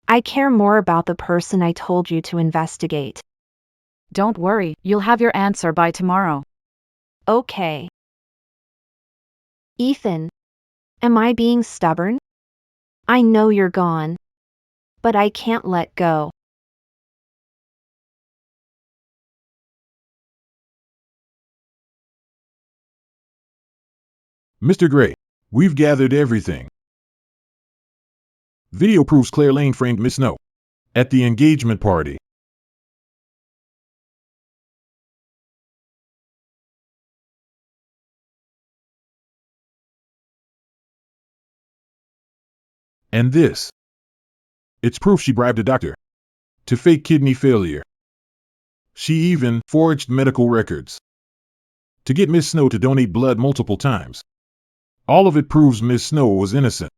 I care more about the person I told you to investigate. Don't worry, you'll have your answer by tomorrow. Okay. Ethan. Am I being stubborn? I know you're gone. But I can't let go. Mr. Gray, we've gathered everything. Video proves Claire Lane framed Miss Snow at the engagement party. And this. It's proof she bribed a doctor to fake kidney failure. She even forged medical records to get Miss Snow to donate blood multiple times. All of it proves Miss Snow was innocent.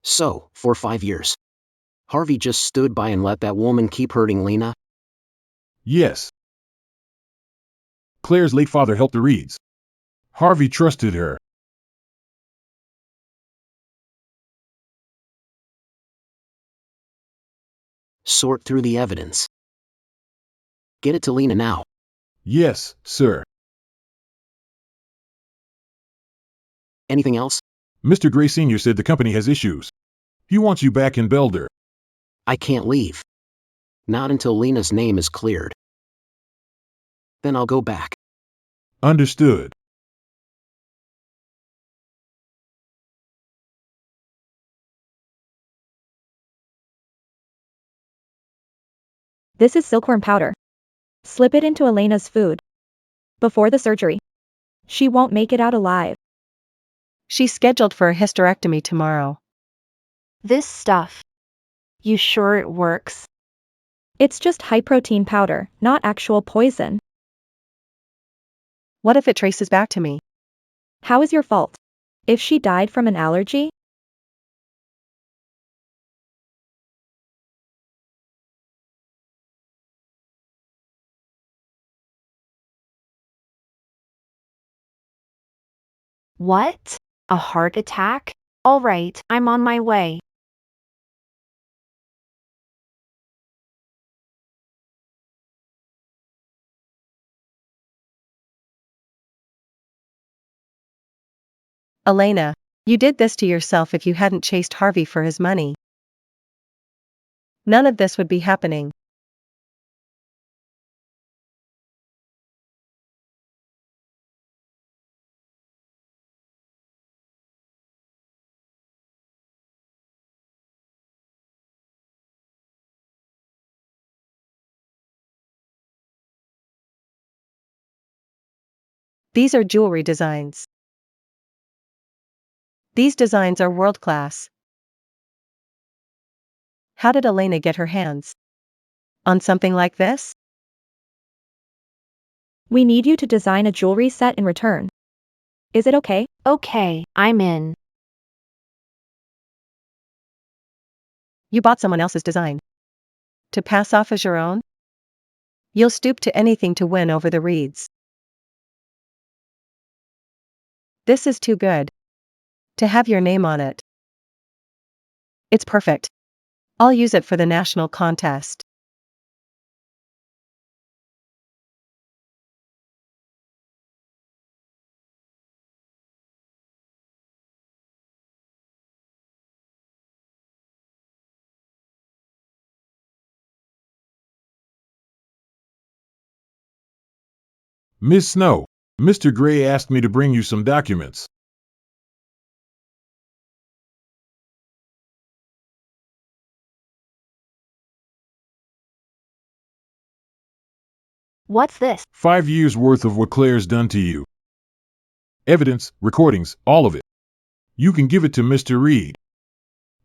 So, for 5 years, Harvey just stood by and let that woman keep hurting Lena? Yes. Claire's late father helped the Reeds. Harvey trusted her. Sort through the evidence. Get it to Lena now. Yes, sir. Anything else? Mr. Gray Sr. said the company has issues. He wants you back in Belder. I can't leave. Not until Lena's name is cleared. Then I'll go back. Understood. This is silkworm powder. Slip it into Elena's food. Before the surgery. She won't make it out alive. She's scheduled for a hysterectomy tomorrow. This stuff. You sure it works? It's just high-protein powder, not actual poison. What if it traces back to me? How is your fault? If she died from an allergy? What? A heart attack? All right, I'm on my way. Elena, you did this to yourself if you hadn't chased Harvey for his money. None of this would be happening. These are jewelry designs. These designs are world class. How did Elena get her hands on something like this? We need you to design a jewelry set in return. Is it okay? Okay, I'm in. You bought someone else's design to pass off as your own? You'll stoop to anything to win over the Reeds. This is too good to have your name on it. It's perfect. I'll use it for the national contest. Miss Snow, Mr. Gray asked me to bring you some documents. What's this? 5 years worth of what Claire's done to you. Evidence, recordings, all of it. You can give it to Mr. Reed.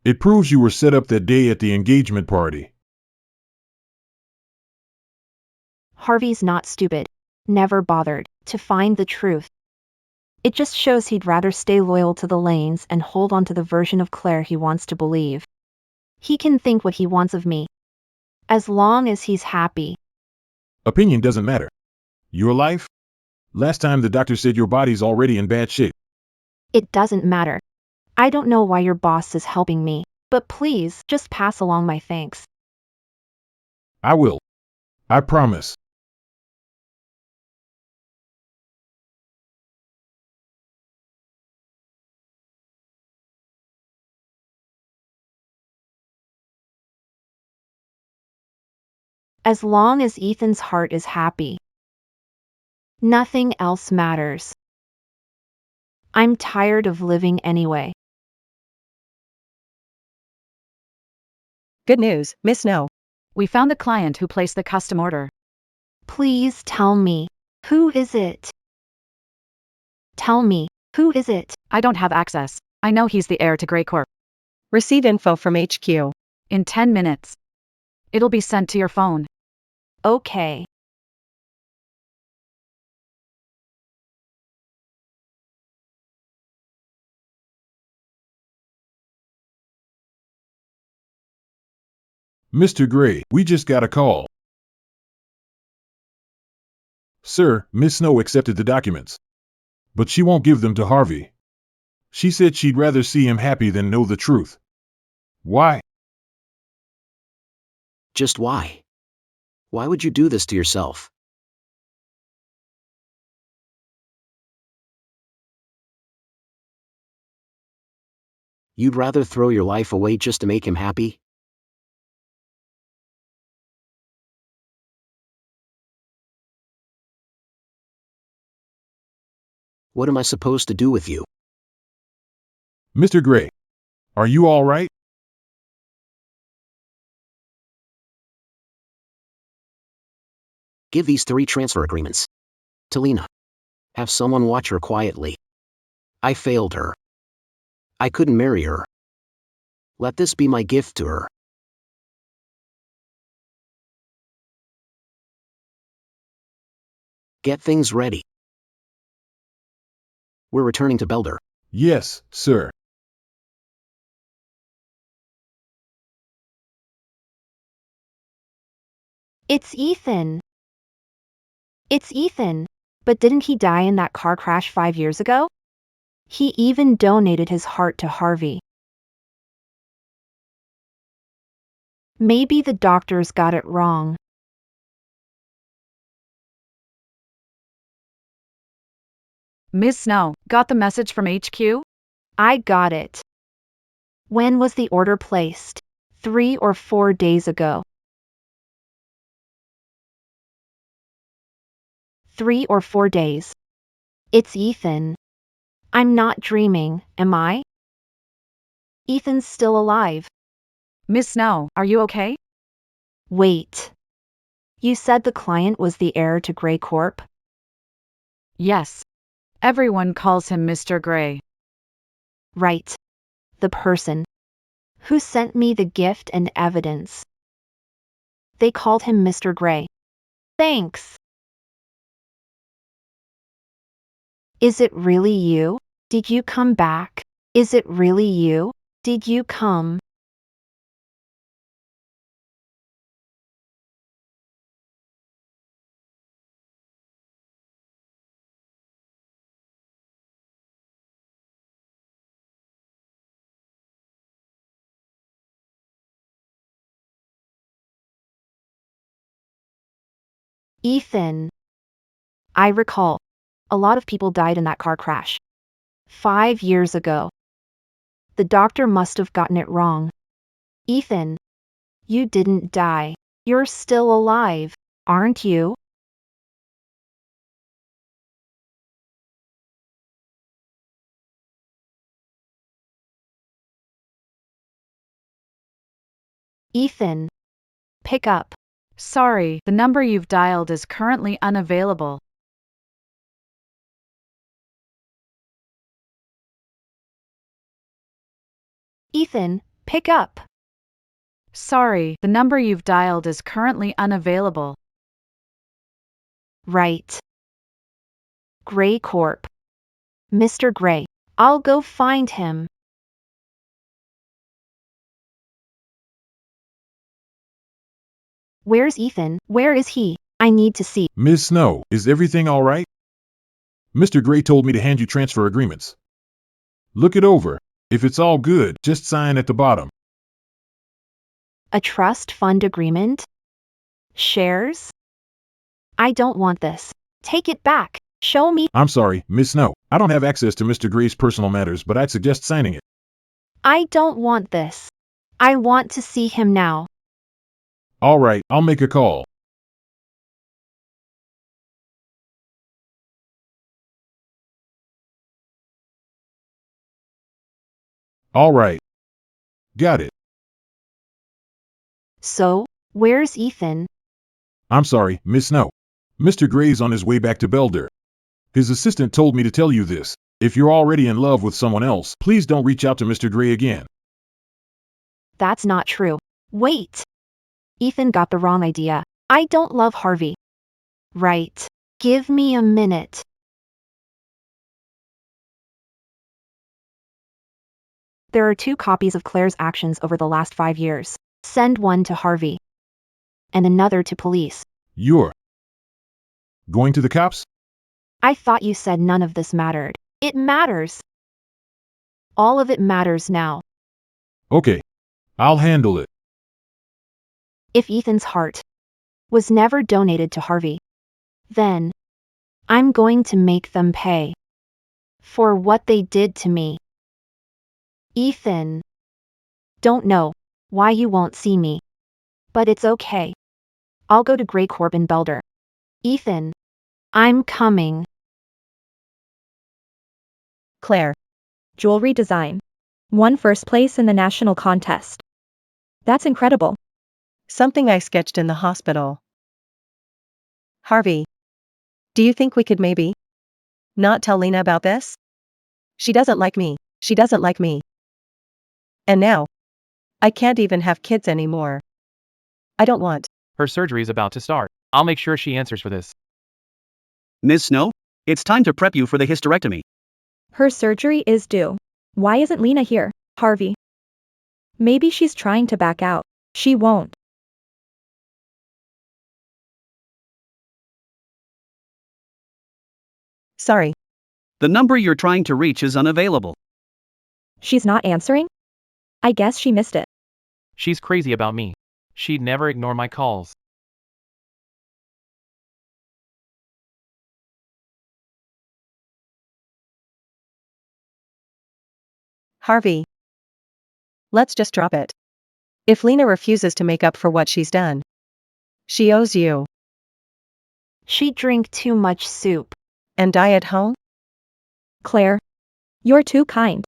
It proves you were set up that day at the engagement party. Harvey's not stupid. Never bothered to find the truth. It just shows he'd rather stay loyal to the Lanes and hold on to the version of Claire he wants to believe. He can think what he wants of me. As long as he's happy. Opinion doesn't matter. Your life? Last time the doctor said your body's already in bad shape. It doesn't matter. I don't know why your boss is helping me, but please just pass along my thanks. I will. I promise. As long as Ethan's heart is happy. Nothing else matters. I'm tired of living anyway. Good news, Miss Snow. We found the client who placed the custom order. Please tell me, who is it? Tell me, who is it? I don't have access. I know he's the heir to Grey Corp. Receive info from HQ. In 10 minutes. It'll be sent to your phone. Okay. Mr. Gray, we just got a call. Sir, Miss Snow accepted the documents. But she won't give them to Harvey. She said she'd rather see him happy than know the truth. Why? Just why? Why would you do this to yourself? You'd rather throw your life away just to make him happy? What am I supposed to do with you? Mr. Gray, are you all right? Give these 3 transfer agreements to Lena. Have someone watch her quietly. I failed her. I couldn't marry her. Let this be my gift to her. Get things ready. We're returning to Belder. Yes, sir. It's Ethan. It's Ethan. But didn't he die in that car crash 5 years ago? He even donated his heart to Harvey. Maybe the doctors got it wrong. Ms. Snow, got the message from HQ? I got it. When was the order placed? 3 or 4 days ago. 3 or 4 days. It's Ethan. I'm not dreaming, am I? Ethan's still alive. Ms. Snow, are you okay? Wait. You said the client was the heir to Grey Corp? Yes. Everyone calls him Mr. Gray. Right. The person who sent me the gift and evidence. They called him Mr. Gray. Thanks. Is it really you? Did you come back? Is it really you? Did you come? Ethan. I recall. A lot of people died in that car crash. 5 years ago. The doctor must have gotten it wrong. Ethan. You didn't die. You're still alive, aren't you? Ethan. Pick up. Sorry, the number you've dialed is currently unavailable. Ethan, pick up. Sorry, the number you've dialed is currently unavailable. Right. Gray Corp. Mr. Gray. I'll go find him. Where's Ethan? Where is he? I need to see. Ms. Snow, is everything all right? Mr. Gray told me to hand you transfer agreements. Look it over. If it's all good, just sign at the bottom. A trust fund agreement? Shares? I don't want this. Take it back. Show me. I'm sorry, Ms. Snow. I don't have access to Mr. Gray's personal matters, but I'd suggest signing it. I don't want this. I want to see him now. All right, I'll make a call. All right. Got it. So, where's Ethan? I'm sorry, Miss Snow. Mr. Gray's on his way back to Belder. His assistant told me to tell you this. If you're already in love with someone else, please don't reach out to Mr. Gray again. That's not true. Wait. Ethan got the wrong idea. I don't love Harvey. Right. Give me a minute. There are 2 copies of Claire's actions over the last 5 years. Send one to Harvey. And another to police. You're going to the cops? I thought you said none of this mattered. It matters. All of it matters now. Okay. I'll handle it. If Ethan's heart was never donated to Harvey, then I'm going to make them pay for what they did to me. Ethan. Don't know why you won't see me. But it's okay. I'll go to Grey Corp in Belder. Ethan. I'm coming. Claire. Jewelry design. Won first place in the national contest. That's incredible. Something I sketched in the hospital. Harvey. Do you think we could maybe not tell Lena about this? She doesn't like me. She doesn't like me. And now, I can't even have kids anymore. I don't want. Her surgery's about to start. I'll make sure she answers for this. Ms. Snow, it's time to prep you for the hysterectomy. Her surgery is due. Why isn't Lena here, Harvey? Maybe she's trying to back out. She won't. Sorry. The number you're trying to reach is unavailable. She's not answering? I guess she missed it. She's crazy about me. She'd never ignore my calls. Harvey. Let's just drop it. If Lena refuses to make up for what she's done, she owes you. She drink too much soup. And die at home? Claire. You're too kind.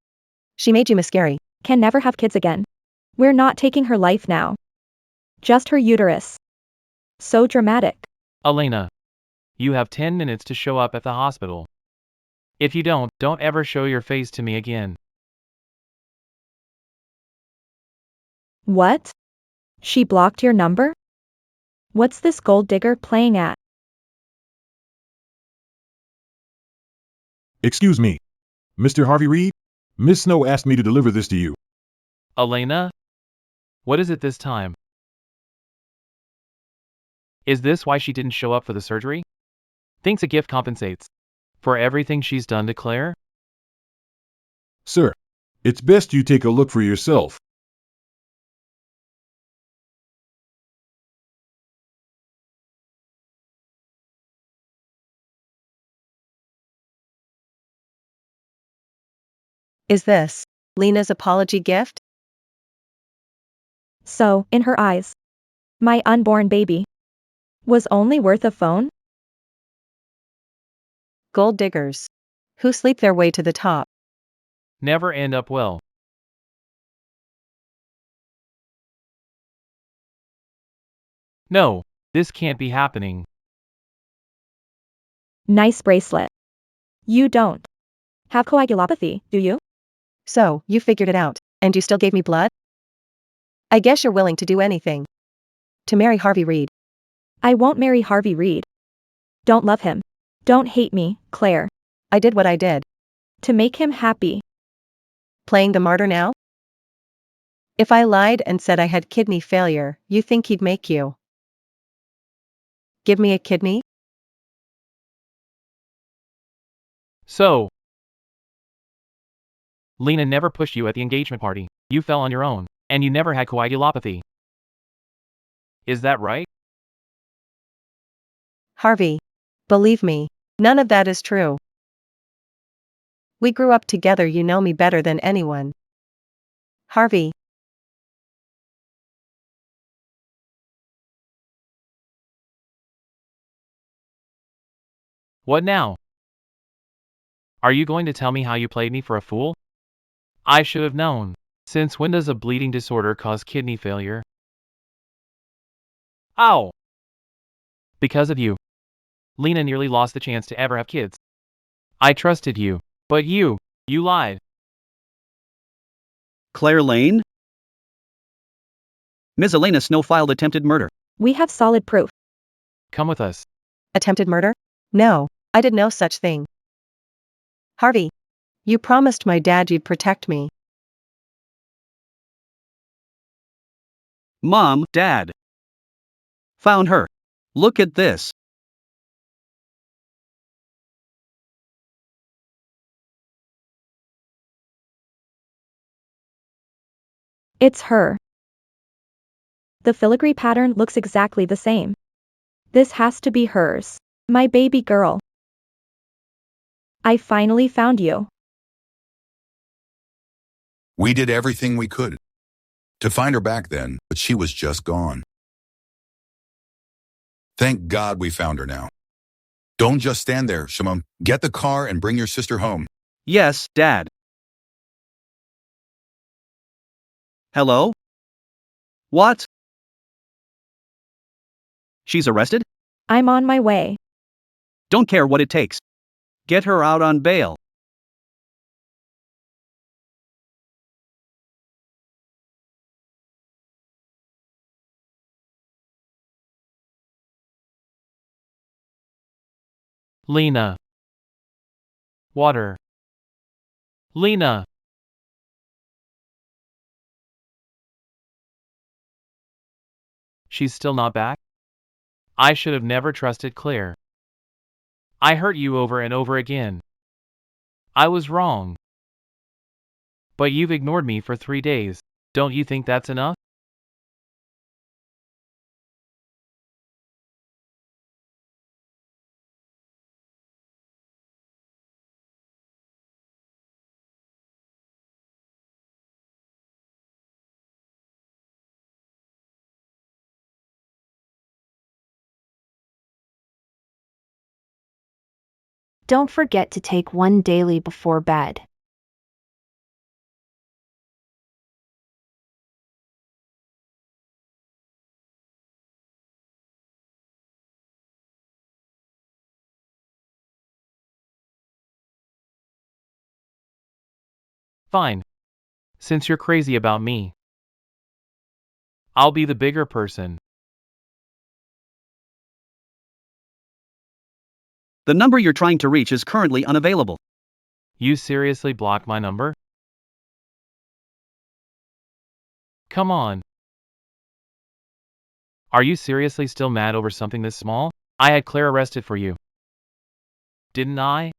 She made you miscarry. Can never have kids again. We're not taking her life now. Just her uterus. So dramatic. Elena. You have 10 minutes to show up at the hospital. If you don't ever show your face to me again. What? She blocked your number? What's this gold digger playing at? Excuse me. Mr. Harvey Reed? Miss Snow asked me to deliver this to you. Elena? What is it this time? Is this why she didn't show up for the surgery? Thinks a gift compensates for everything she's done to Claire? Sir, it's best you take a look for yourself. Is this Lena's apology gift? So, in her eyes, my unborn baby was only worth a phone? Gold diggers who sleep their way to the top. Never end up well. No, this can't be happening. Nice bracelet. You don't have coagulopathy, do you? So, you figured it out, and you still gave me blood? I guess you're willing to do anything to marry Harvey Reed. I won't marry Harvey Reed. Don't love him. Don't hate me, Claire. I did what I did. To make him happy. Playing the martyr now? If I lied and said I had kidney failure, you think he'd make you give me a kidney? So, Lena never pushed you at the engagement party. You fell on your own, and you never had coagulopathy. Is that right? Harvey. Believe me, none of that is true. We grew up together, you know me better than anyone. Harvey. What now? Are you going to tell me how you played me for a fool? I should have known. Since when does a bleeding disorder cause kidney failure? Ow! Because of you. Lena nearly lost the chance to ever have kids. I trusted you, but you lied. Claire Lane? Ms. Elena Snow filed attempted murder. We have solid proof. Come with us. Attempted murder? No, I did no such thing. Harvey. You promised my dad you'd protect me. Mom, Dad. Found her. Look at this. It's her. The filigree pattern looks exactly the same. This has to be hers. My baby girl. I finally found you. We did everything we could to find her back then, but she was just gone. Thank God we found her now. Don't just stand there, Shimon. Get the car and bring your sister home. Yes, Dad. Hello? What? She's arrested? I'm on my way. Don't care what it takes. Get her out on bail. Lena. Water. Lena! She's still not back? I should have never trusted Claire. I hurt you over and over again. I was wrong. But you've ignored me for 3 days. Don't you think that's enough? Don't forget to take one daily before bed. Fine. Since you're crazy about me, I'll be the bigger person. The number you're trying to reach is currently unavailable. You seriously blocked my number? Come on. Are you seriously still mad over something this small? I had Claire arrested for you. Didn't I?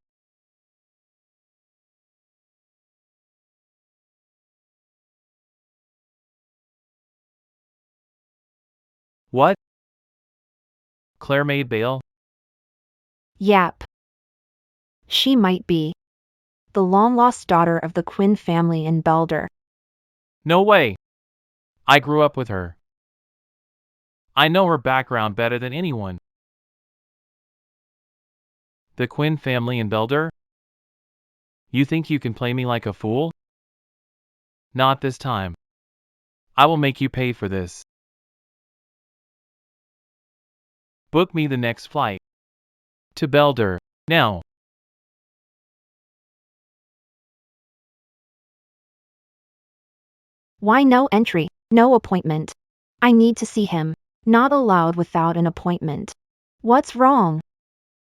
What? Claire made bail? Yep. She might be the long-lost daughter of the Quinn family in Belder. No way. I grew up with her. I know her background better than anyone. The Quinn family in Belder? You think you can play me like a fool? Not this time. I will make you pay for this. Book me the next flight. To Belder, now. Why no entry, no appointment? I need to see him. Not allowed without an appointment. What's wrong?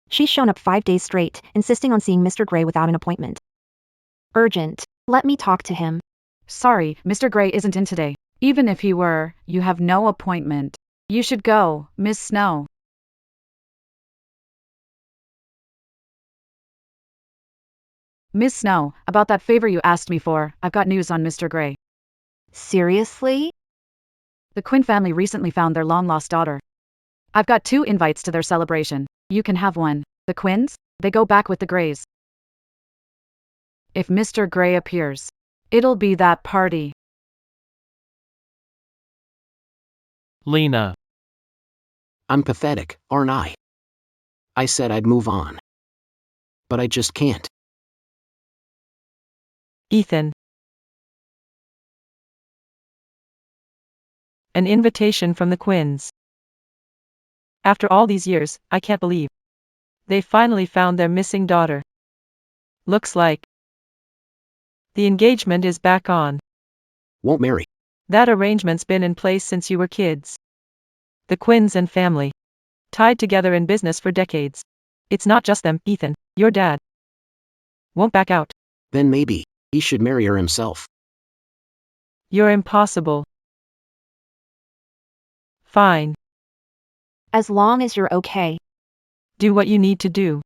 She's shown up 5 days straight, insisting on seeing Mr. Gray without an appointment. Urgent. Let me talk to him. Sorry, Mr. Gray isn't in today. Even if he were, you have no appointment. You should go, Miss Snow. Miss Snow, about that favor you asked me for, I've got news on Mr. Gray. Seriously? The Quinn family recently found their long-lost daughter. I've got 2 invites to their celebration. You can have one. The Quinns? They go back with the Grays. If Mr. Gray appears, it'll be that party. Lena. I'm pathetic, aren't I? I said I'd move on. But I just can't. Ethan. An invitation from the Quinns. After all these years, I can't believe they finally found their missing daughter. Looks like the engagement is back on. Won't marry. That arrangement's been in place since you were kids. The Quinns and family, tied together in business for decades. It's not just them, Ethan. Your dad won't back out. Then maybe he should marry her himself. You're impossible. Fine. As long as you're okay. Do what you need to do.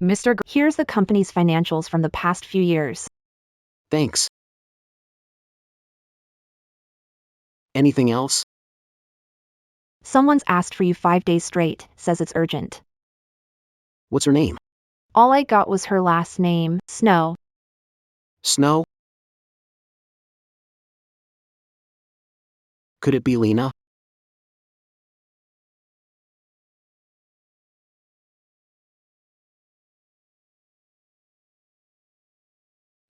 Mr. Gray. Here's the company's financials from the past few years. Thanks. Anything else? Someone's asked for you 5 days straight, says it's urgent. What's her name? All I got was her last name, Snow. Snow? Could it be Lena?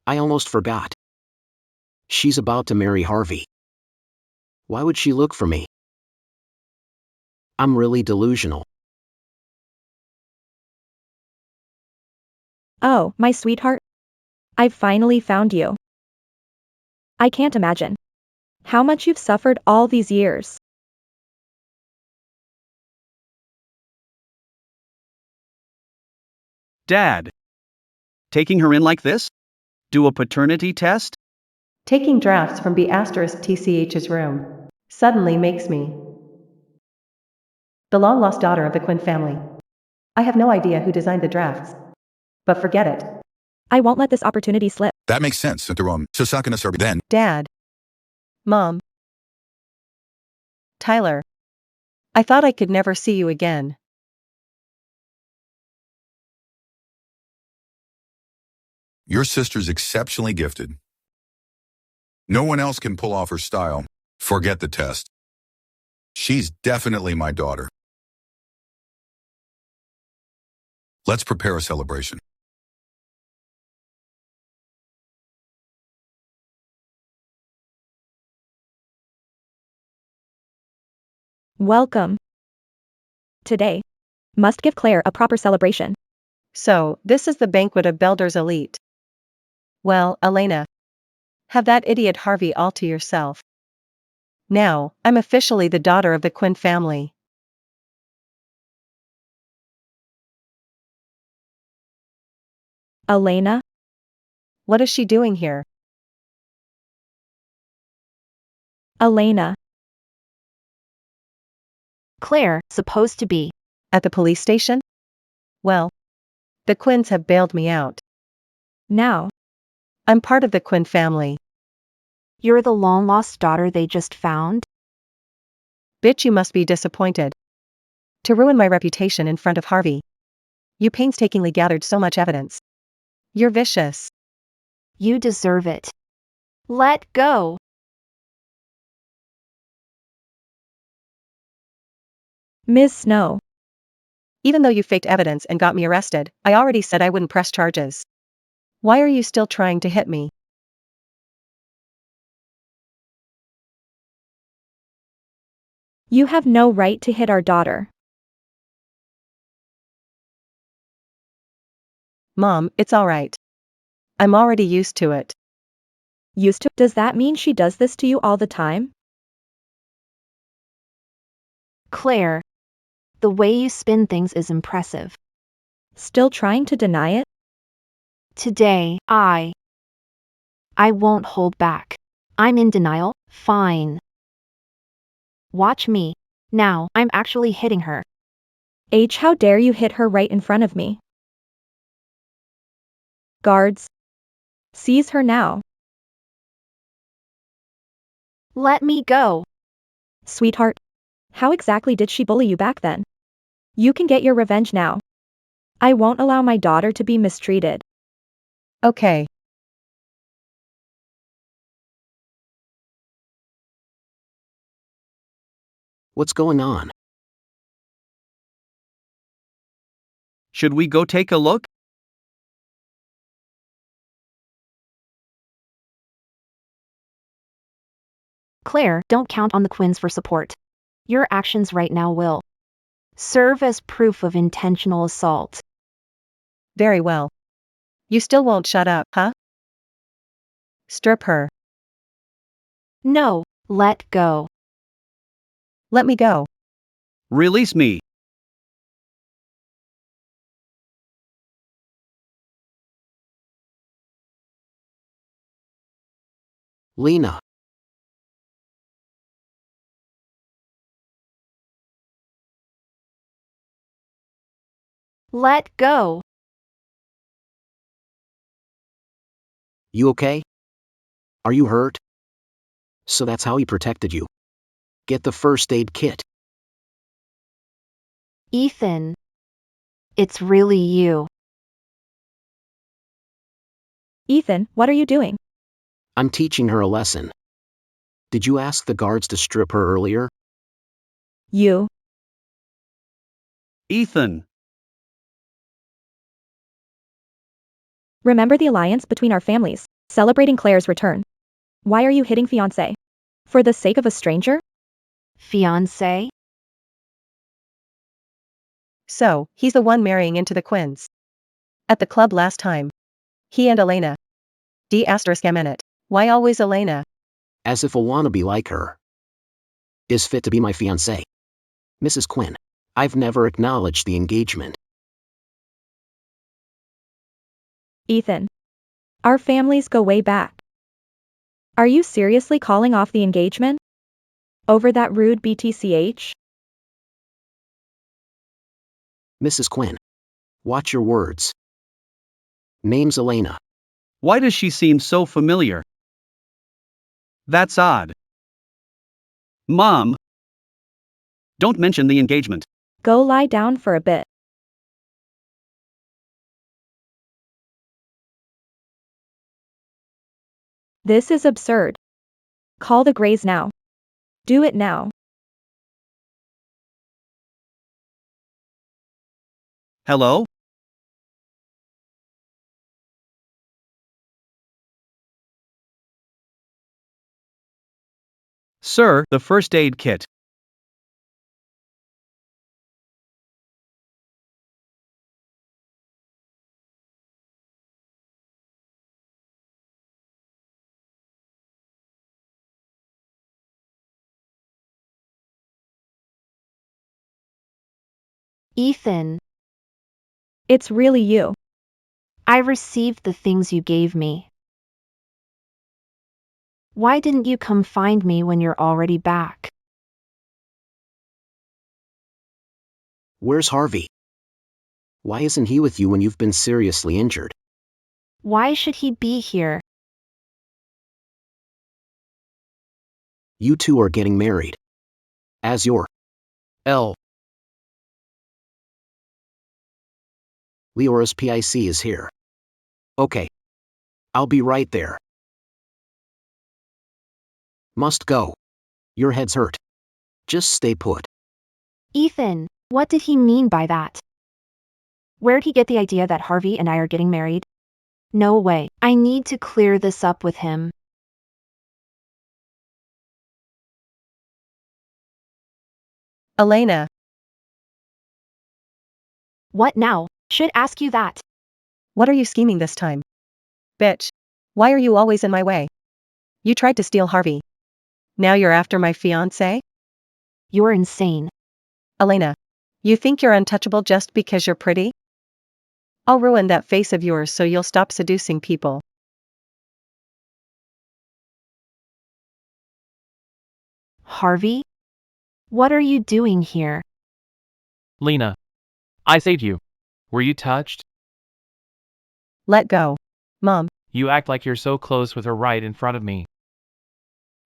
I almost forgot. She's about to marry Harvey. Why would she look for me? I'm really delusional. Oh, my sweetheart. I've finally found you. I can't imagine how much you've suffered all these years. Dad. Taking her in like this? Do a paternity test? Taking drafts from B*TCH's room suddenly makes me the long-lost daughter of the Quinn family. I have no idea who designed the drafts. But forget it. I won't let this opportunity slip. That makes sense. Then. Dad. Mom. Tyler. I thought I could never see you again. Your sister's exceptionally gifted. No one else can pull off her style. Forget the test. She's definitely my daughter. Let's prepare a celebration. Welcome. Today. Must give Claire a proper celebration. So, this is the banquet of Belder's elite. Well, Elena. Have that idiot Harvey all to yourself. Now, I'm officially the daughter of the Quinn family. Elena? What is she doing here? Elena. Claire, supposed to be. At the police station? Well, the Quinns have bailed me out. Now. I'm part of the Quinn family. You're the long-lost daughter they just found? Bitch, you must be disappointed. To ruin my reputation in front of Harvey. You painstakingly gathered so much evidence. You're vicious. You deserve it. Let go. Ms. Snow. Even though you faked evidence and got me arrested, I already said I wouldn't press charges. Why are you still trying to hit me? You have no right to hit our daughter. Mom, it's alright. I'm already used to it. Used to? Does that mean she does this to you all the time? Claire. The way you spin things is impressive. Still trying to deny it? Today, I won't hold back. I'm in denial, fine. Watch me. Now, I'm actually hitting her. H, how dare you hit her right in front of me? Guards. Seize her now. Let me go. Sweetheart. How exactly did she bully you back then? You can get your revenge now. I won't allow my daughter to be mistreated. Okay. What's going on? Should we go take a look? Claire, don't count on the Quinns for support. Your actions right now will serve as proof of intentional assault. Very well. You still won't shut up, huh? Strip her. No, let go. Let me go. Release me. Lena. Let go. You okay? Are you hurt? So that's how he protected you. Get the first aid kit. Ethan. It's really you. Ethan, what are you doing? I'm teaching her a lesson. Did you ask the guards to strip her earlier? You. Ethan. Remember the alliance between our families, celebrating Claire's return. Why are you hitting fiancé? For the sake of a stranger? Fiancé? So, he's the one marrying into the Quinns. At the club last time. He and Elena. D***. Why always Elena? As if a wannabe like her is fit to be my fiancé. Mrs. Quinn, I've never acknowledged the engagement. Ethan. Our families go way back. Are you seriously calling off the engagement? Over that rude BTCH? Mrs. Quinn. Watch your words. Name's Elena. Why does she seem so familiar? That's odd. Mom! Don't mention the engagement. Go lie down for a bit. This is absurd. Call the Greys now. Do it now. Hello? Sir, the first aid kit. Ethan, It's really you. I received the things you gave me. Why didn't you come find me when you're already back? Where's Harvey? Why isn't he with you when you've been seriously injured? Why should he be here? You two are getting married. As your L. Leora's PIC is here. Okay. I'll be right there. Must go. Your head's hurt. Just stay put. Ethan, what did he mean by that? Where'd he get the idea that Harvey and I are getting married? No way. I need to clear this up with him. Elena, What now? Should ask you that. what are you scheming this time? Bitch. Why are you always in my way? You tried to steal Harvey. Now you're after my fiancé? You're insane. Elena. You think you're untouchable just because you're pretty? I'll ruin that face of yours so you'll stop seducing people. Harvey? What are you doing here? Lena. I saved you. Were you touched? Let go. Mom. You act like you're so close with her right in front of me.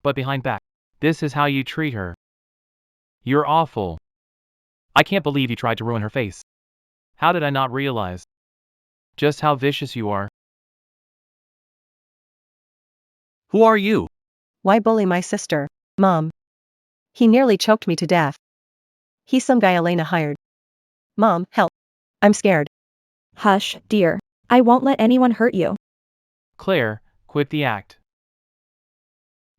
But behind back. This is how you treat her. You're awful. I can't believe you tried to ruin her face. How did I not realize just how vicious you are? Who are you? Why bully my sister? Mom. He nearly choked me to death. He's some guy Elena hired. Mom, help. I'm scared. Hush, dear. I won't let anyone hurt you. Claire, quit the act.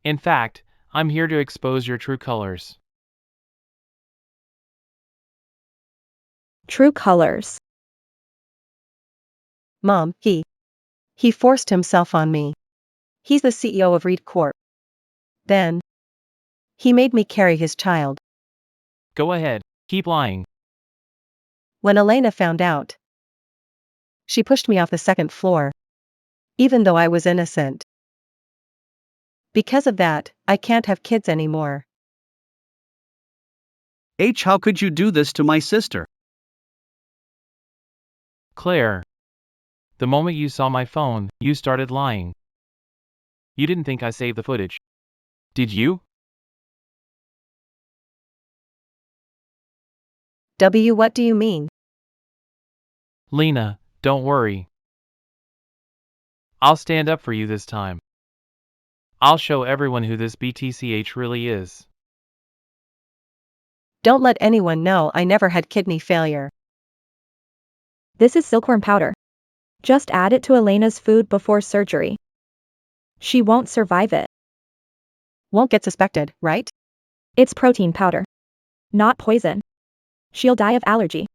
In fact, I'm here to expose your true colors. True colors. Mom, he forced himself on me. He's the CEO of Reed Corp. Then, he made me carry his child. Go ahead, keep lying. When Elena found out, she pushed me off the second floor. Even though I was innocent. Because of that, I can't have kids anymore. How could you do this to my sister? Claire. The moment you saw my phone, you started lying. You didn't think I saved the footage. Did you? What do you mean? Lena, don't worry. I'll stand up for you this time. I'll show everyone who this BTCH really is. Don't let anyone know I never had kidney failure. This is silkworm powder. Just add it to Elena's food before surgery. She won't survive it. Won't get suspected, right? It's protein powder. Not poison. She'll die of allergy.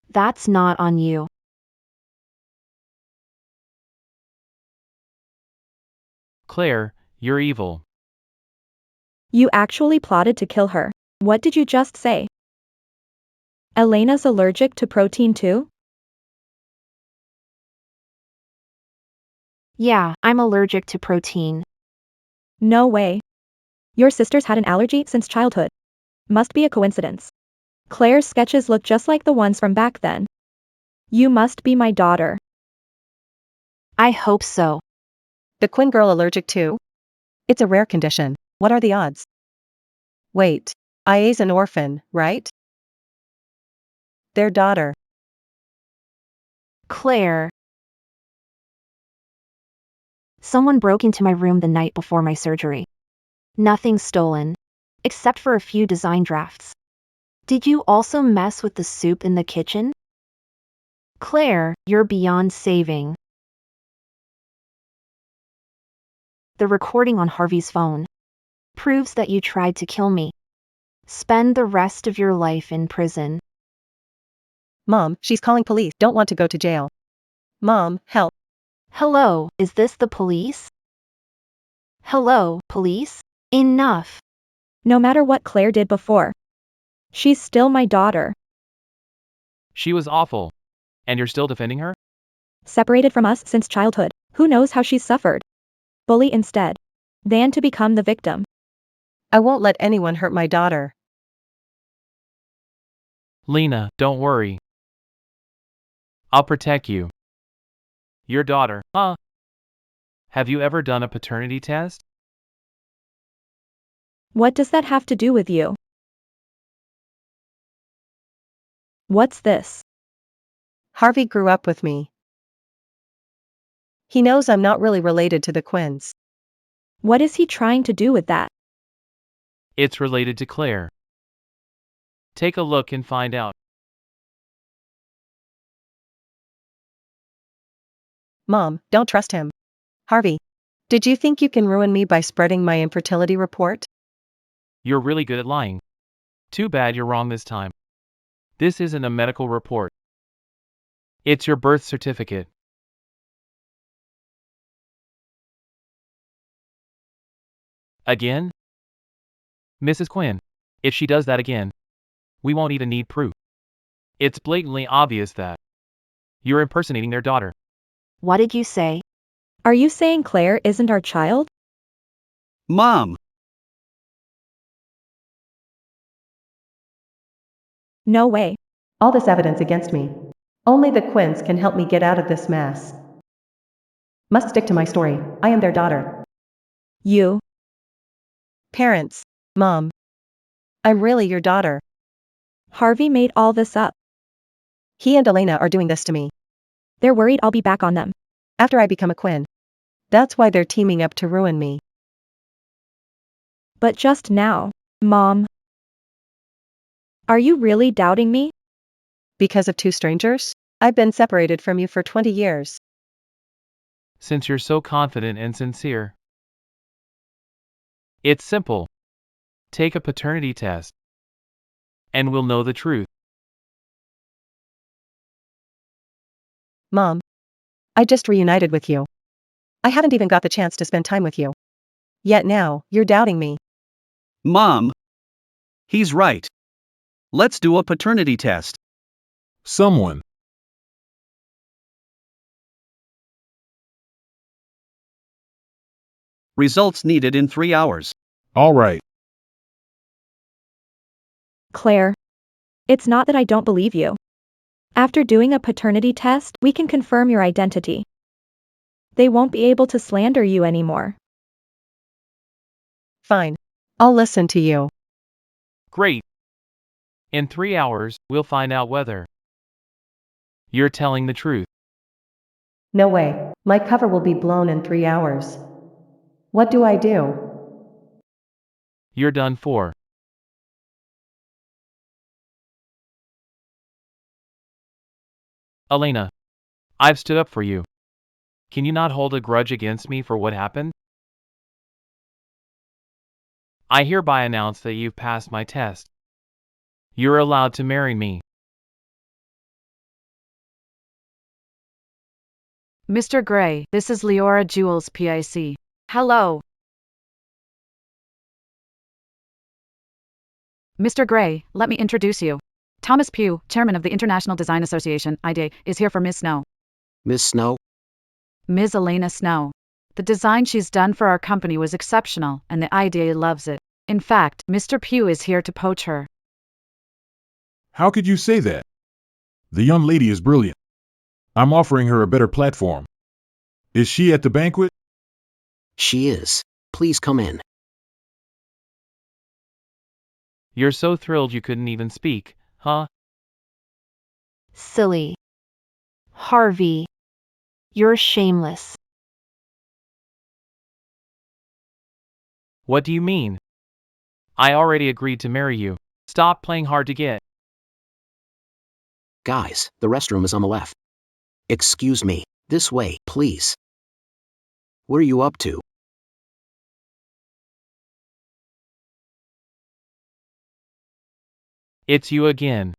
That's not on you. Claire, you're evil. You actually plotted to kill her. What did you just say? Elena's allergic to protein too? Yeah, I'm allergic to protein. No way. Your sister's had an allergy since childhood. Must be a coincidence. Claire's sketches look just like the ones from back then. You must be my daughter. I hope so. The Quinn girl allergic to? It's a rare condition. What are the odds? Wait. IA's an orphan, right? Their daughter. Claire. Someone broke into my room the night before my surgery. Nothing stolen. Except for a few design drafts. Did you also mess with the soup in the kitchen? Claire, you're beyond saving. The recording on Harvey's phone proves that you tried to kill me. Spend the rest of your life in prison. Mom, she's calling police. Don't want to go to jail. Mom, help. Hello, is this the police? Hello, police? Enough. No matter what Claire did before. She's still my daughter. She was awful. And you're still defending her? Separated from us since childhood. Who knows how she's suffered? Bully instead. Than to become the victim. I won't let anyone hurt my daughter. Lena, don't worry. I'll protect you. Your daughter, huh? Have you ever done a paternity test? What does that have to do with you? What's this? Harvey grew up with me. He knows I'm not really related to the Quinns. What is he trying to do with that? It's related to Claire. Take a look and find out. Mom, don't trust him. Harvey, did you think you can ruin me by spreading my infertility report? You're really good at lying. Too bad you're wrong this time. This isn't a medical report. It's your birth certificate. Again? Mrs. Quinn, if she does that again, we won't even need proof. It's blatantly obvious that you're impersonating their daughter. What did you say? Are you saying Claire isn't our child? Mom! No way. All this evidence against me. Only the Quinns can help me get out of this mess. Must stick to my story. I am their daughter. You. Parents. Mom. I'm really your daughter. Harvey made all this up. He and Elena are doing this to me. They're worried I'll be back on them. After I become a Quinn. That's why they're teaming up to ruin me. But just now, Mom. Are you really doubting me? Because of two strangers? I've been separated from you for 20 years. Since you're so confident and sincere. It's simple. Take a paternity test. And we'll know the truth. Mom. I just reunited with you. I haven't even got the chance to spend time with you. Yet now, you're doubting me. Mom! He's right. Let's do a paternity test. Someone. Results needed in 3 hours. All right. Claire. It's not that I don't believe you. After doing a paternity test, we can confirm your identity. They won't be able to slander you anymore. Fine. I'll listen to you. Great. In 3 hours, we'll find out whether you're telling the truth. No way. My cover will be blown in 3 hours. What do I do? You're done for. Elena, I've stood up for you. Can you not hold a grudge against me for what happened? I hereby announce that you've passed my test. You're allowed to marry me. Mr. Gray, this is Leora Jules PIC. Hello. Mr. Gray, let me introduce you. Thomas Pugh, chairman of the International Design Association, IDA, is here for Ms. Snow. Miss Snow? Ms. Elena Snow. The design she's done for our company was exceptional, and the IDA loves it. In fact, Mr. Pugh is here to poach her. How could you say that? The young lady is brilliant. I'm offering her a better platform. Is she at the banquet? She is. Please come in. You're so thrilled you couldn't even speak, huh? Silly. Harvey. You're shameless. What do you mean? I already agreed to marry you. Stop playing hard to get. Guys, the restroom is on the left. Excuse me. This way, please. What are you up to? It's you again.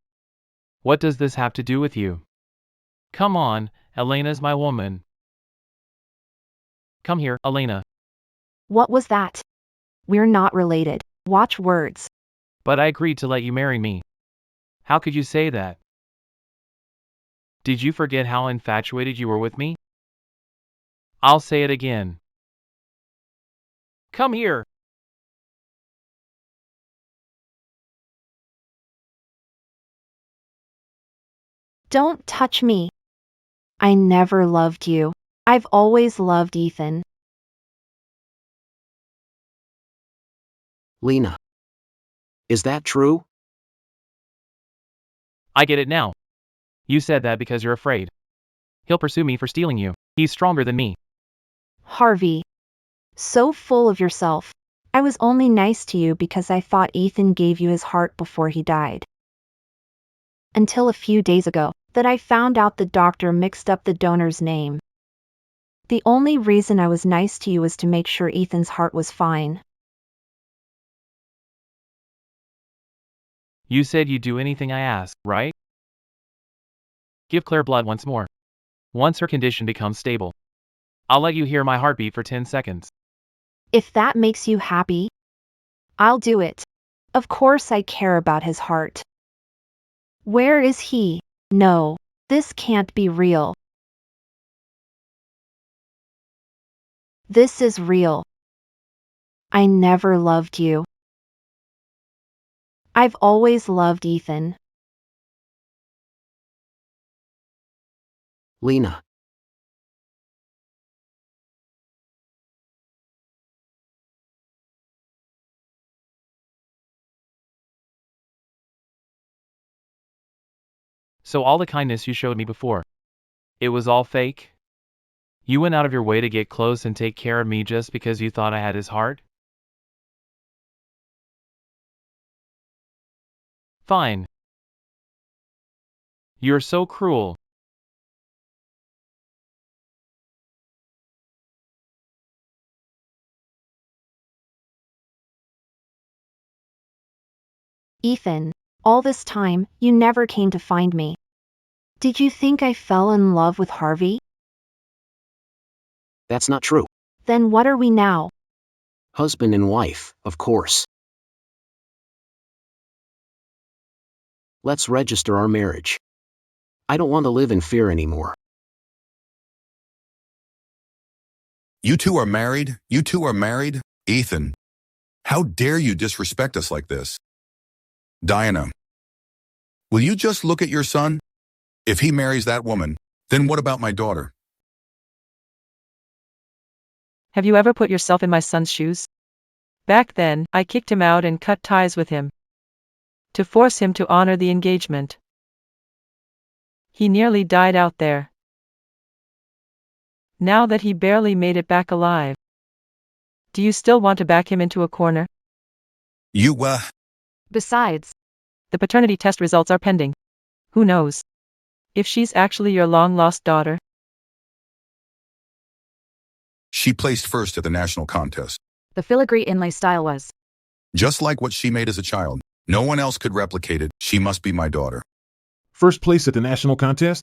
What does this have to do with you? Come on, Elena's my woman. Come here, Elena. What was that? We're not related. Watch words. But I agreed to let you marry me. How could you say that? Did you forget how infatuated you were with me? I'll say it again. Come here. Don't touch me. I never loved you. I've always loved Ethan. Lena. Is that true? I get it now. You said that because you're afraid. He'll pursue me for stealing you. He's stronger than me. Harvey. So full of yourself. I was only nice to you because I thought Ethan gave you his heart before he died. Until a few days ago, that I found out the doctor mixed up the donor's name. The only reason I was nice to you was to make sure Ethan's heart was fine. You said you'd do anything I asked, right? Give Claire blood once more. Once her condition becomes stable. I'll let you hear my heartbeat for 10 seconds. If that makes you happy, I'll do it. Of course I care about his heart. Where is he? No, this can't be real. This is real. I never loved you. I've always loved Ethan. Lena. So all the kindness you showed me before, it was all fake? You went out of your way to get close and take care of me just because you thought I had his heart? Fine. You're so cruel. Ethan, all this time, you never came to find me. Did you think I fell in love with Harvey? That's not true. Then what are we now? Husband and wife, of course. Let's register our marriage. I don't want to live in fear anymore. You two are married? You two are married? Ethan, how dare you disrespect us like this? Diana, will you just look at your son? If he marries that woman, then what about my daughter? Have you ever put yourself in my son's shoes? Back then, I kicked him out and cut ties with him. To force him to honor the engagement. He nearly died out there. Now that he barely made it back alive. Do you still want to back him into a corner? Besides, the paternity test results are pending. Who knows? If she's actually your long-lost daughter? She placed first at the national contest. the filigree inlay style was. Just like what she made as a child. No one else could replicate it. She must be my daughter. First place at the national contest?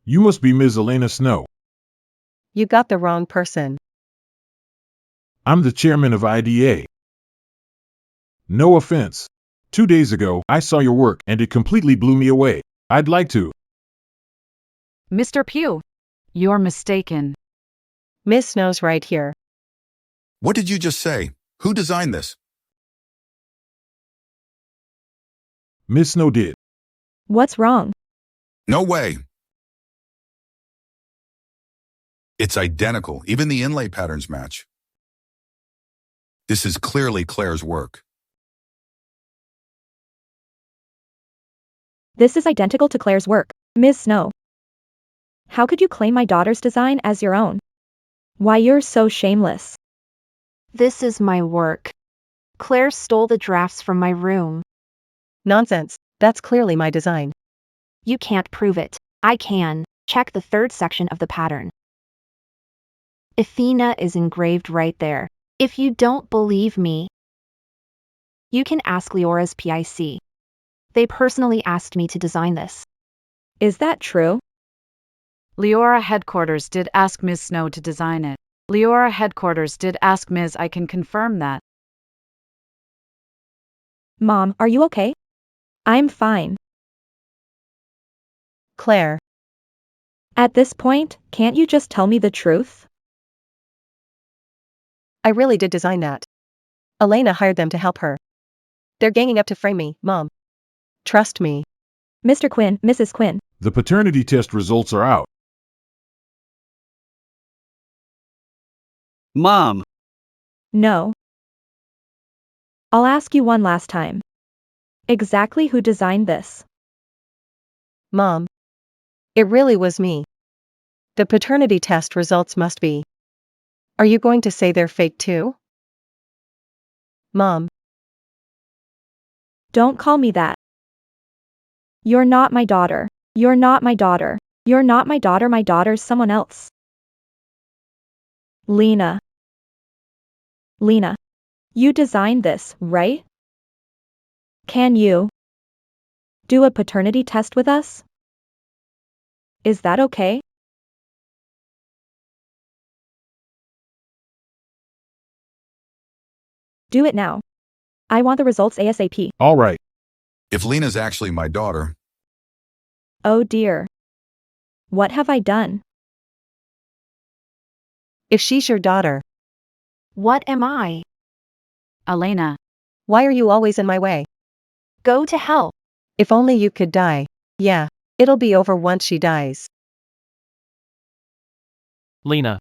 You must be Ms. Elena Snow. You got the wrong person. I'm the chairman of IDA. No offense. 2 days ago, I saw your work and it completely blew me away. I'd like to. Mr. Pugh, you're mistaken. Miss Snow's right here. What did you just say? Who designed this? Miss Snow did. What's wrong? No way. It's identical. Even the inlay patterns match. This is clearly Claire's work. This is identical to Claire's work. Ms. Snow. How could you claim my daughter's design as your own? Why, you're so shameless. This is my work. Claire stole the drafts from my room. Nonsense. That's clearly my design. You can't prove it. I can. Check the third section of the pattern. Athena is engraved right there. If you don't believe me, you can ask Leora's PIC. They personally asked me to design this. Is that true? Leora headquarters did ask Ms. Snow to design it. Leora headquarters did ask Ms. I can confirm that. Mom, are you okay? I'm fine. Claire. At this point, can't you just tell me the truth? I really did design that. Elena hired them to help her. They're ganging up to frame me, Mom. Trust me. Mr. Quinn, Mrs. Quinn. The paternity test results are out. Mom, No. I'll ask you one last time. Exactly who designed this? Mom. It really was me. The paternity test results must be. Are you going to say they're fake too? Mom. Don't call me that. You're not my daughter. You're not my daughter. You're not my daughter. My daughter's someone else. Lena. Lena. You designed this, right? Can you do a paternity test with us? Is that okay? Do it now. I want the results ASAP. All right. If Lena's actually my daughter, Oh dear. What have I done? If she's your daughter, What am I? Elena. why are you always in my way? Go to hell. If only you could die. Yeah. It'll be over once she dies. Lena.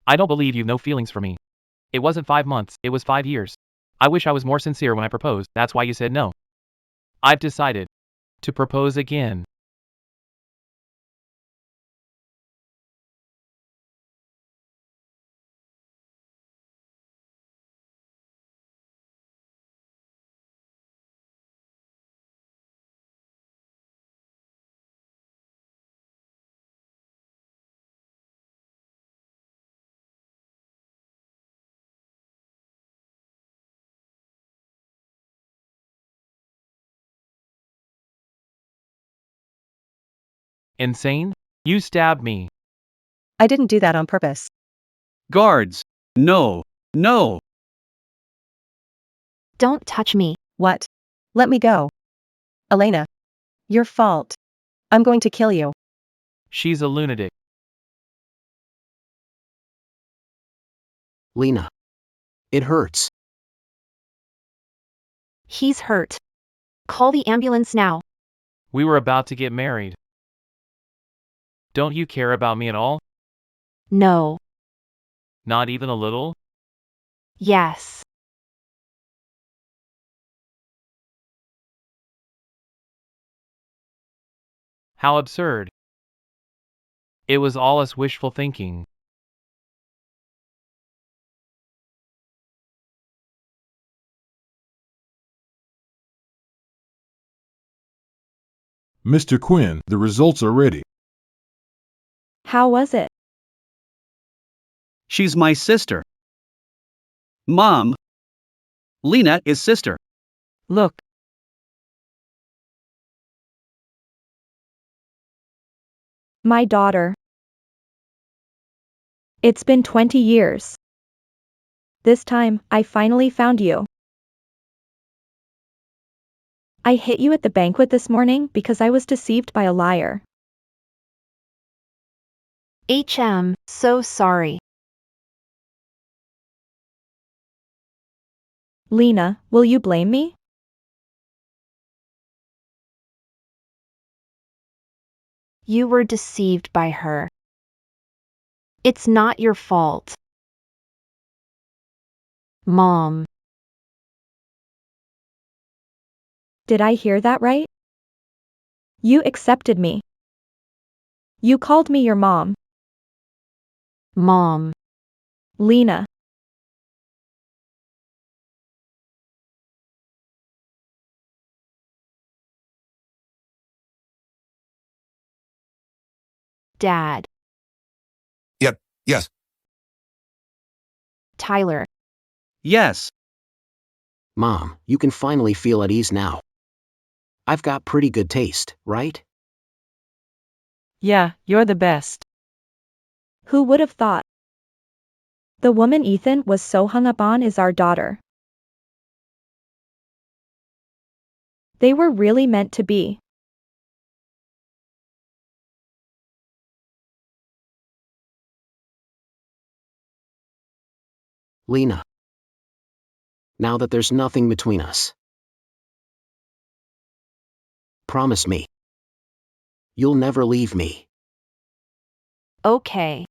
I don't believe you've no feelings for me. It wasn't 5 months, it was 5 years. I wish I was more sincere when I proposed, that's why you said no. I've decided to propose again. Insane? You stabbed me. I didn't do that on purpose. guards. No, no. Don't touch me. What? Let me go. Elena. Your fault. I'm going to kill you. She's a lunatic. Lena. It hurts. He's hurt. Call the ambulance now. We were about to get married. Don't you care about me at all? No. Not even a little? Yes. How absurd. It was all us wishful thinking. Mr. Quinn, the results are ready. How was it? She's my sister. Mom. Lena is sister. Look, My daughter. It's been 20 years. This time, I finally found you. I hit you at the banquet this morning because I was deceived by a liar. So sorry. Lena, will you blame me? You were deceived by her. It's not your fault. Mom. Did I hear that right? You accepted me. You called me your mom. Mom. Lena. Dad. Yep, yes. Tyler. Yes. Mom, you can finally feel at ease now. I've got pretty good taste, right? Yeah, you're the best. Who would have thought? The woman Ethan was so hung up on is our daughter. They were really meant to be. Lena. Now that there's nothing between us. Promise me. You'll never leave me. Okay.